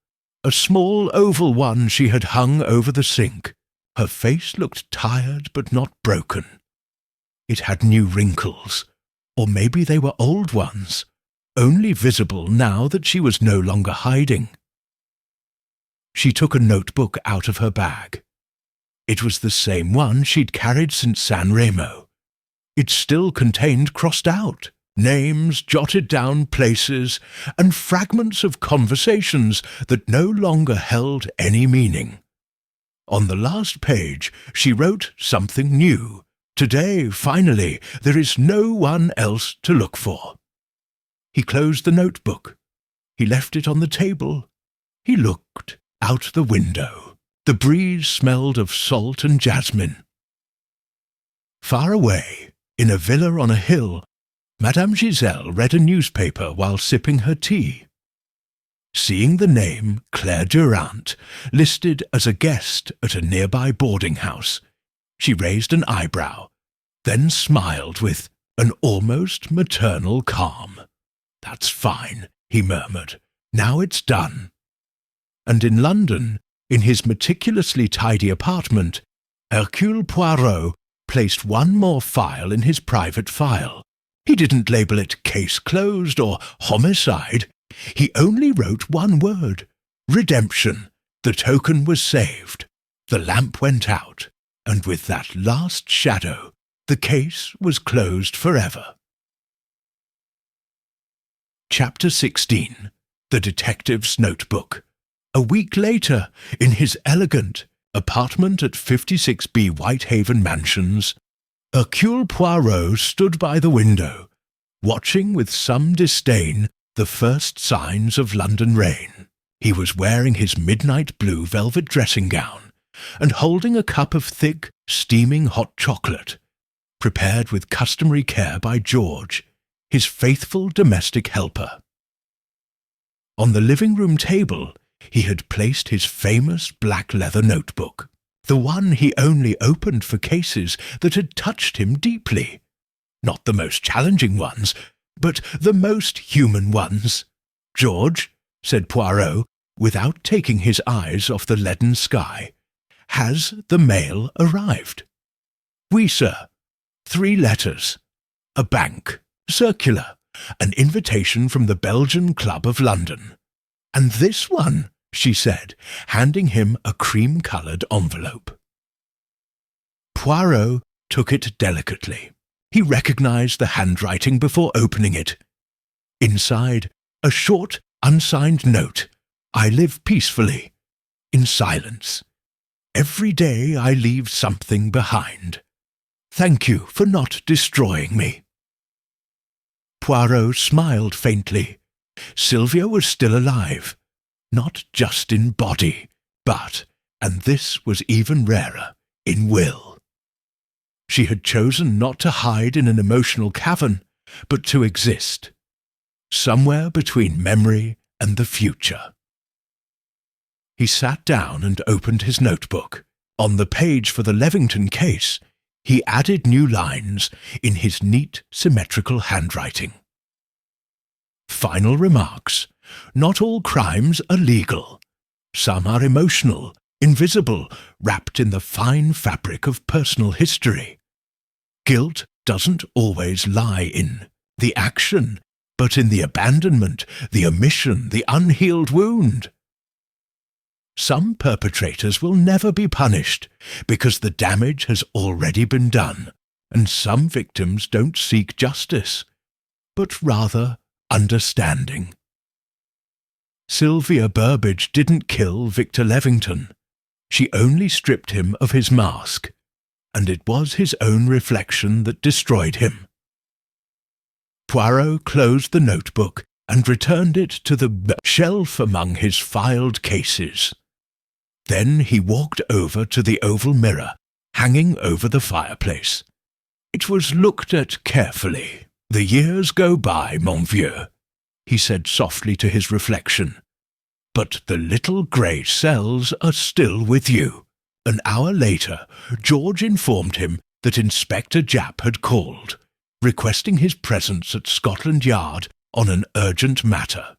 a small oval one she had hung over the sink. Her face looked tired but not broken. It had new wrinkles, or maybe they were old ones, only visible now that she was no longer hiding. She took a notebook out of her bag. It was the same one she'd carried since San Remo. It still contained crossed out names, jotted down places, and fragments of conversations that no longer held any meaning. On the last page, she wrote something new. "Today, finally, there is no one else to look for." He closed the notebook. He left it on the table. He looked out the window. The breeze smelled of salt and jasmine. Far away, in a villa on a hill, Madame Giselle read a newspaper while sipping her tea. Seeing the name Claire Durant listed as a guest at a nearby boarding house, she raised an eyebrow, then smiled with an almost maternal calm. "That's fine," he murmured. "Now it's done." And in London, in his meticulously tidy apartment, Hercule Poirot placed one more file in his private file. He didn't label it case closed or homicide. He only wrote one word: redemption. The token was saved. The lamp went out, and with that last shadow, the case was closed forever. Chapter 16. The Detective's Notebook. A week later, in his elegant apartment at 56B Whitehaven Mansions, Hercule Poirot stood by the window, watching with some disdain the first signs of London rain. He was wearing his midnight blue velvet dressing gown and holding a cup of thick, steaming hot chocolate, prepared with customary care by George, his faithful domestic helper. On the living-room table, he had placed his famous black leather notebook, the one he only opened for cases that had touched him deeply. Not the most challenging ones, but the most human ones. "George," said Poirot, without taking his eyes off the leaden sky, "has the mail arrived?" "Oui, sir. 3 letters. A bank, circular, an invitation from the Belgian Club of London. And this one," she said, handing him a cream-coloured envelope. Poirot took it delicately. He recognized the handwriting before opening it. Inside, a short, unsigned note. "I live peacefully, in silence. Every day I leave something behind. Thank you for not destroying me." Poirot smiled faintly. Sylvia was still alive, not just in body, but, and this was even rarer, in will. She had chosen not to hide in an emotional cavern, but to exist, somewhere between memory and the future. He sat down and opened his notebook. On the page for the Levington case, he added new lines in his neat, symmetrical handwriting. Final remarks. Not all crimes are legal. Some are emotional, invisible, wrapped in the fine fabric of personal history. Guilt doesn't always lie in the action, but in the abandonment, the omission, the unhealed wound. Some perpetrators will never be punished because the damage has already been done, and some victims don't seek justice, but rather understanding. Sylvia Burbage didn't kill Victor Levington. She only stripped him of his mask, and it was his own reflection that destroyed him. Poirot closed the notebook and returned it to the shelf among his filed cases. Then he walked over to the oval mirror hanging over the fireplace. It was looked at carefully. "The years go by, mon vieux," he said softly to his reflection, "but the little grey cells are still with you." An hour later, George informed him that Inspector Japp had called, requesting his presence at Scotland Yard on an urgent matter.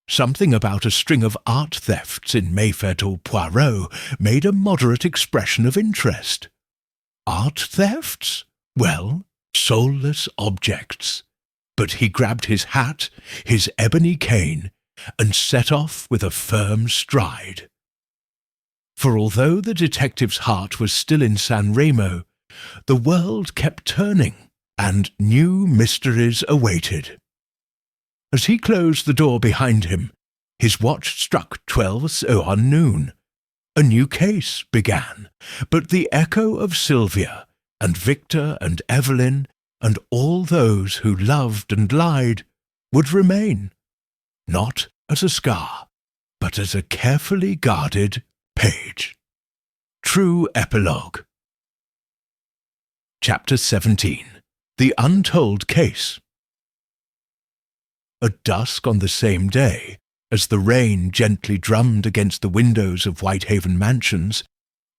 Something about a string of art thefts in Mayfair to Poirot made a moderate expression of interest. Art thefts? Well, soulless objects. But he grabbed his hat, his ebony cane, and set off with a firm stride. For although the detective's heart was still in San Remo, the world kept turning, and new mysteries awaited. As he closed the door behind him, his watch struck 12:00 noon. A new case began, but the echo of Sylvia, and Victor and Evelyn, and all those who loved and lied, would remain, not as a scar, but as a carefully guarded page. True Epilogue. Chapter 17. The Untold Case. At dusk on the same day, as the rain gently drummed against the windows of Whitehaven Mansions,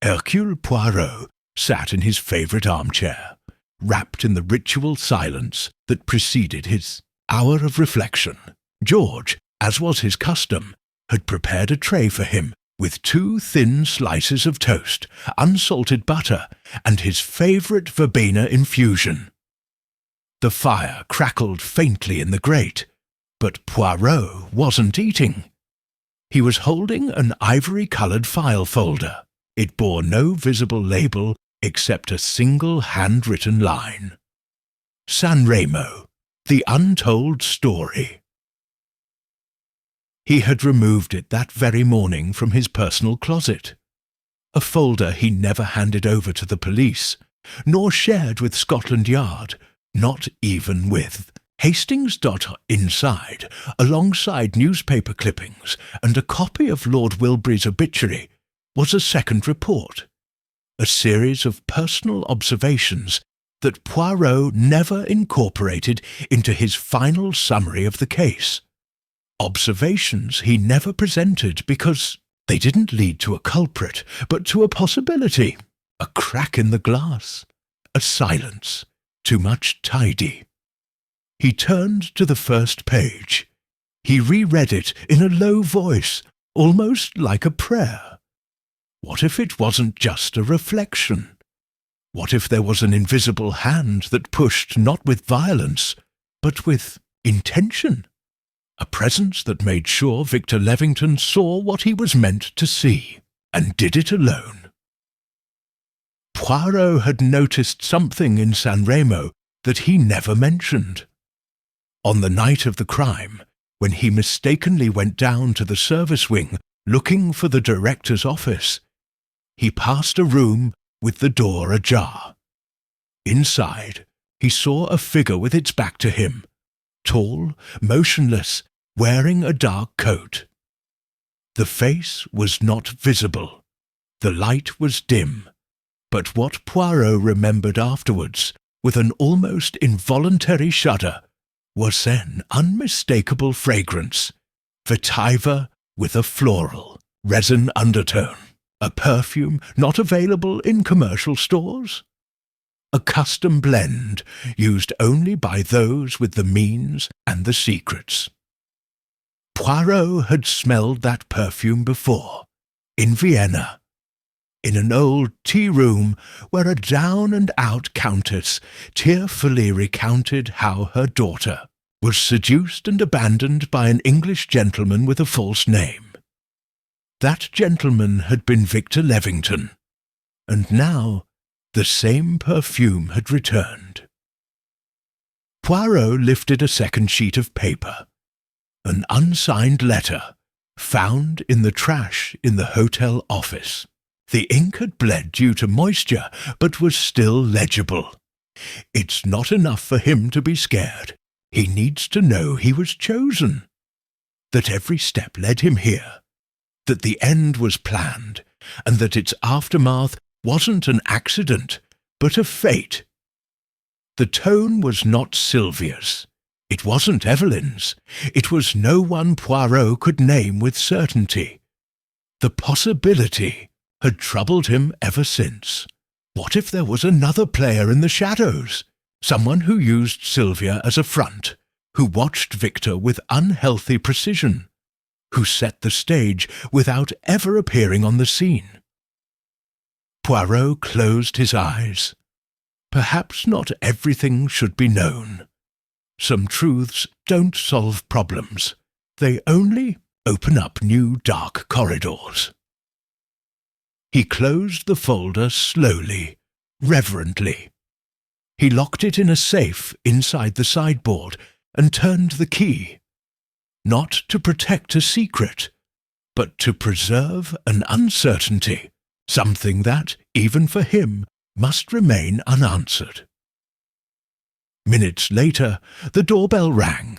Hercule Poirot sat in his favourite armchair, wrapped in the ritual silence that preceded his hour of reflection. George, as was his custom, had prepared a tray for him with 2 thin slices of toast, unsalted butter, and his favourite verbena infusion. The fire crackled faintly in the grate, but Poirot wasn't eating. He was holding an ivory-coloured file folder. It bore no visible label except a single handwritten line. San Remo, the untold story. He had removed it that very morning from his personal closet, a folder he never handed over to the police, nor shared with Scotland Yard, not even with Hastings' inside, alongside newspaper clippings and a copy of Lord Wilbury's obituary, was a second report, a series of personal observations that Poirot never incorporated into his final summary of the case. Observations he never presented because they didn't lead to a culprit, but to a possibility, a crack in the glass, a silence, too much tidy. He turned to the first page. He reread it in a low voice, almost like a prayer. What if it wasn't just a reflection? What if there was an invisible hand that pushed not with violence, but with intention? A presence that made sure Victor Levington saw what he was meant to see, and did it alone. Poirot had noticed something in San Remo that he never mentioned. On the night of the crime, when he mistakenly went down to the service wing looking for the director's office, he passed a room with the door ajar. Inside, he saw a figure with its back to him, tall, motionless, wearing a dark coat. The face was not visible. The light was dim, but what Poirot remembered afterwards, with an almost involuntary shudder, was an unmistakable fragrance, vetiver with a floral, resin undertone, a perfume not available in commercial stores, a custom blend used only by those with the means and the secrets. Poirot had smelled that perfume before, in Vienna, in an old tea-room where a down-and-out countess tearfully recounted how her daughter was seduced and abandoned by an English gentleman with a false name. That gentleman had been Victor Levington, and now the same perfume had returned. Poirot lifted a second sheet of paper, an unsigned letter, found in the trash in the hotel office. The ink had bled due to moisture, but was still legible. It's not enough for him to be scared. He needs to know he was chosen, that every step led him here, that the end was planned, and that its aftermath wasn't an accident, but a fate. The tone was not Sylvia's. It wasn't Evelyn's. It was no one Poirot could name with certainty. The possibility had troubled him ever since. What if there was another player in the shadows? Someone who used Sylvia as a front, who watched Victor with unhealthy precision, who set the stage without ever appearing on the scene. Poirot closed his eyes. Perhaps not everything should be known. Some truths don't solve problems. They only open up new dark corridors. He closed the folder slowly, reverently. He locked it in a safe inside the sideboard and turned the key, not to protect a secret, but to preserve an uncertainty, something that, even for him, must remain unanswered. Minutes later, the doorbell rang.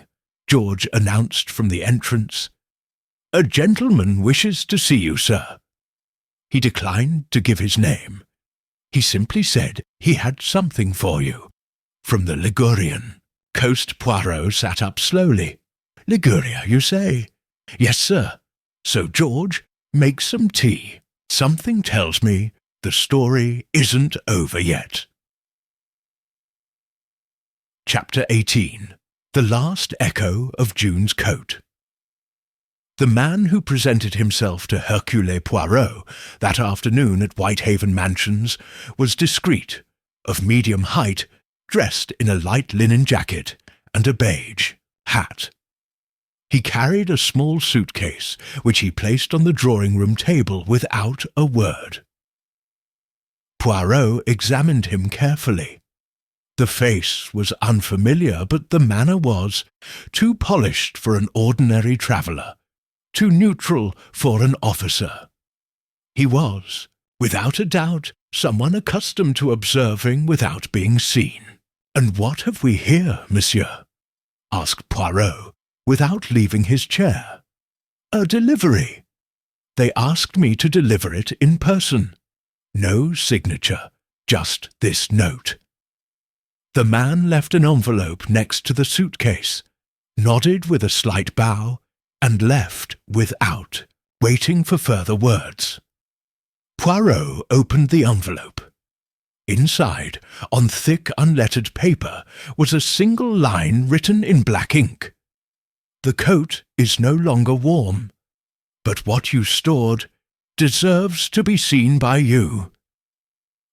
George announced from the entrance, "A gentleman wishes to see you, sir." He declined to give his name. He simply said he had something for you. From the Ligurian. Coast Poirot sat up slowly. "Liguria, you say?" "Yes, sir. So, George, make some tea. Something tells me the story isn't over yet." Chapter 18. The Last Echo of June's Coat. The man who presented himself to Hercule Poirot that afternoon at Whitehaven Mansions was discreet, of medium height, dressed in a light linen jacket and a beige hat. He carried a small suitcase, which he placed on the drawing-room table without a word. Poirot examined him carefully. The face was unfamiliar, but the manner was too polished for an ordinary traveller, too neutral for an officer. He was, without a doubt, someone accustomed to observing without being seen. "And what have we here, monsieur?" asked Poirot, without leaving his chair. "A delivery. They asked me to deliver it in person. No signature, just this note." The man left an envelope next to the suitcase, nodded with a slight bow, and left without waiting for further words. Poirot opened the envelope. Inside, on thick unlettered paper, was a single line written in black ink. "The coat is no longer warm, but what you stored deserves to be seen by you."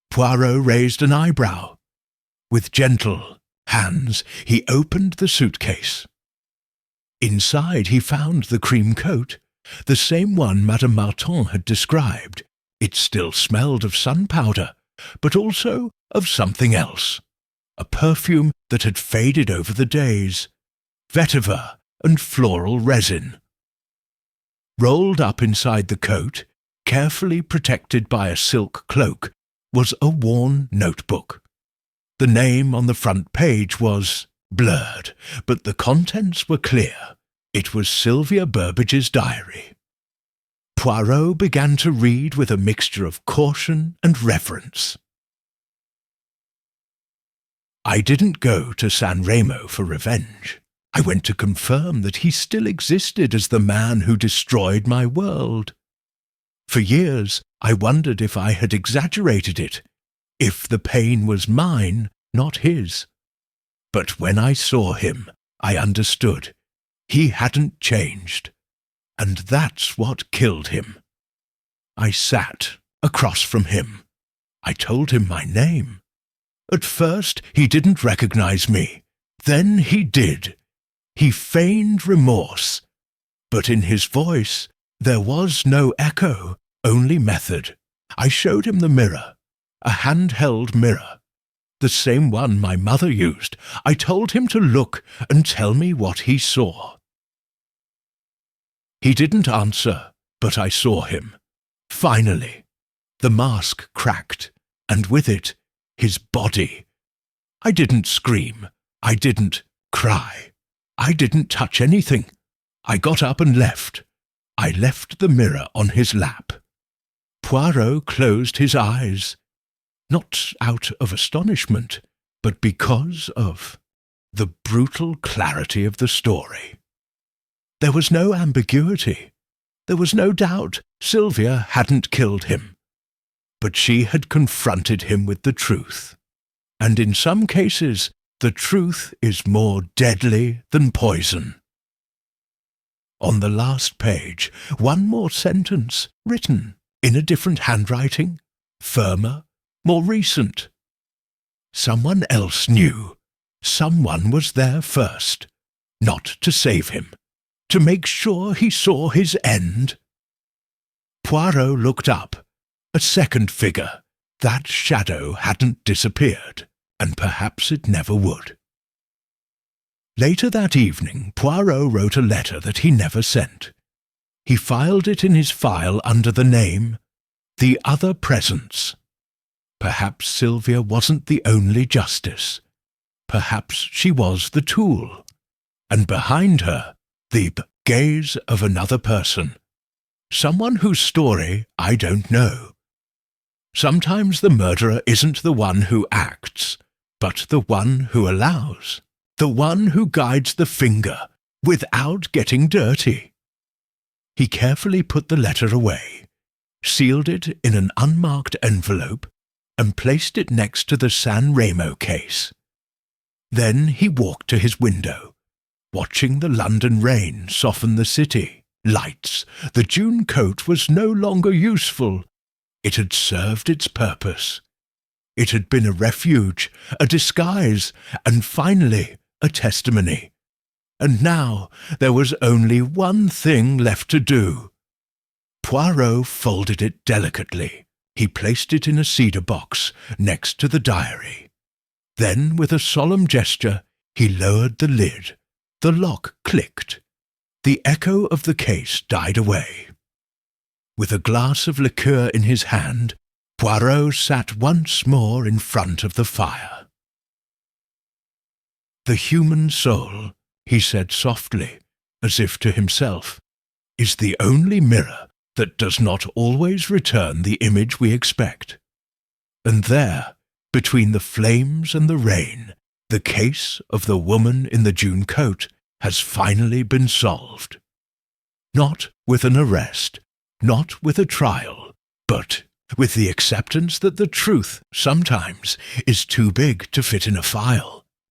Poirot raised an eyebrow. With gentle hands, he opened the suitcase. Inside he found the cream coat, the same one Madame Martin had described. It still smelled of sun-powder, but also of something else, a perfume that had faded over the days, vetiver and floral resin. Rolled up inside the coat, carefully protected by a silk cloak, was a worn notebook. The name on the front page was blurred, but the contents were clear. It was Sylvia Burbage's diary. Poirot began to read with a mixture of caution and reverence. "I didn't go to San Remo for revenge. I went to confirm that he still existed as the man who destroyed my world. For years I wondered if I had exaggerated it, if the pain was mine, not his. But when I saw him, I understood. He hadn't changed, and that's what killed him. I sat across from him. I told him my name. At first he didn't recognize me. Then he did. He feigned remorse, but in his voice there was no echo, only method. I showed him the mirror, a handheld mirror, the same one my mother used. I told him to look and tell me what he saw. He didn't answer, but I saw him. Finally, the mask cracked, and with it, his body. I didn't scream. I didn't cry. I didn't touch anything. I got up and left. I left the mirror on his lap." Poirot closed his eyes, not out of astonishment, but because of the brutal clarity of the story. There was no ambiguity. There was no doubt Sylvia hadn't killed him. But she had confronted him with the truth. And in some cases, the truth is more deadly than poison. On the last page, one more sentence, written in a different handwriting, firmer, more recent. Someone else knew. Someone was there first, not to save him, to make sure he saw his end. Poirot looked up. A second figure. That shadow hadn't disappeared, and perhaps it never would. Later that evening, Poirot wrote a letter that he never sent. He filed it in his file under the name The Other Presence. Perhaps Sylvia wasn't the only justice. Perhaps she was the tool. And behind her, the gaze of another person. Someone whose story I don't know. Sometimes the murderer isn't the one who acts, but the one who allows, the one who guides the finger without getting dirty. He carefully put the letter away, sealed it in an unmarked envelope, and placed it next to the San Remo case. Then he walked to his window, watching the London rain soften the city. Lights. The June coat was no longer useful. It had served its purpose. It had been a refuge, a disguise, and finally a testimony. And now there was only one thing left to do. Poirot folded it delicately. He placed it in a cedar box next to the diary. Then, with a solemn gesture, he lowered the lid. The lock clicked. The echo of the case died away. With a glass of liqueur in his hand, Poirot sat once more in front of the fire. The human soul, he said softly, as if to himself, is the only mirror that does not always return the image we expect. And there, between the flames and the rain, the case of the woman in the June coat has finally been solved. Not with an arrest, not with a trial, but with the acceptance that the truth sometimes is too big to fit in a file.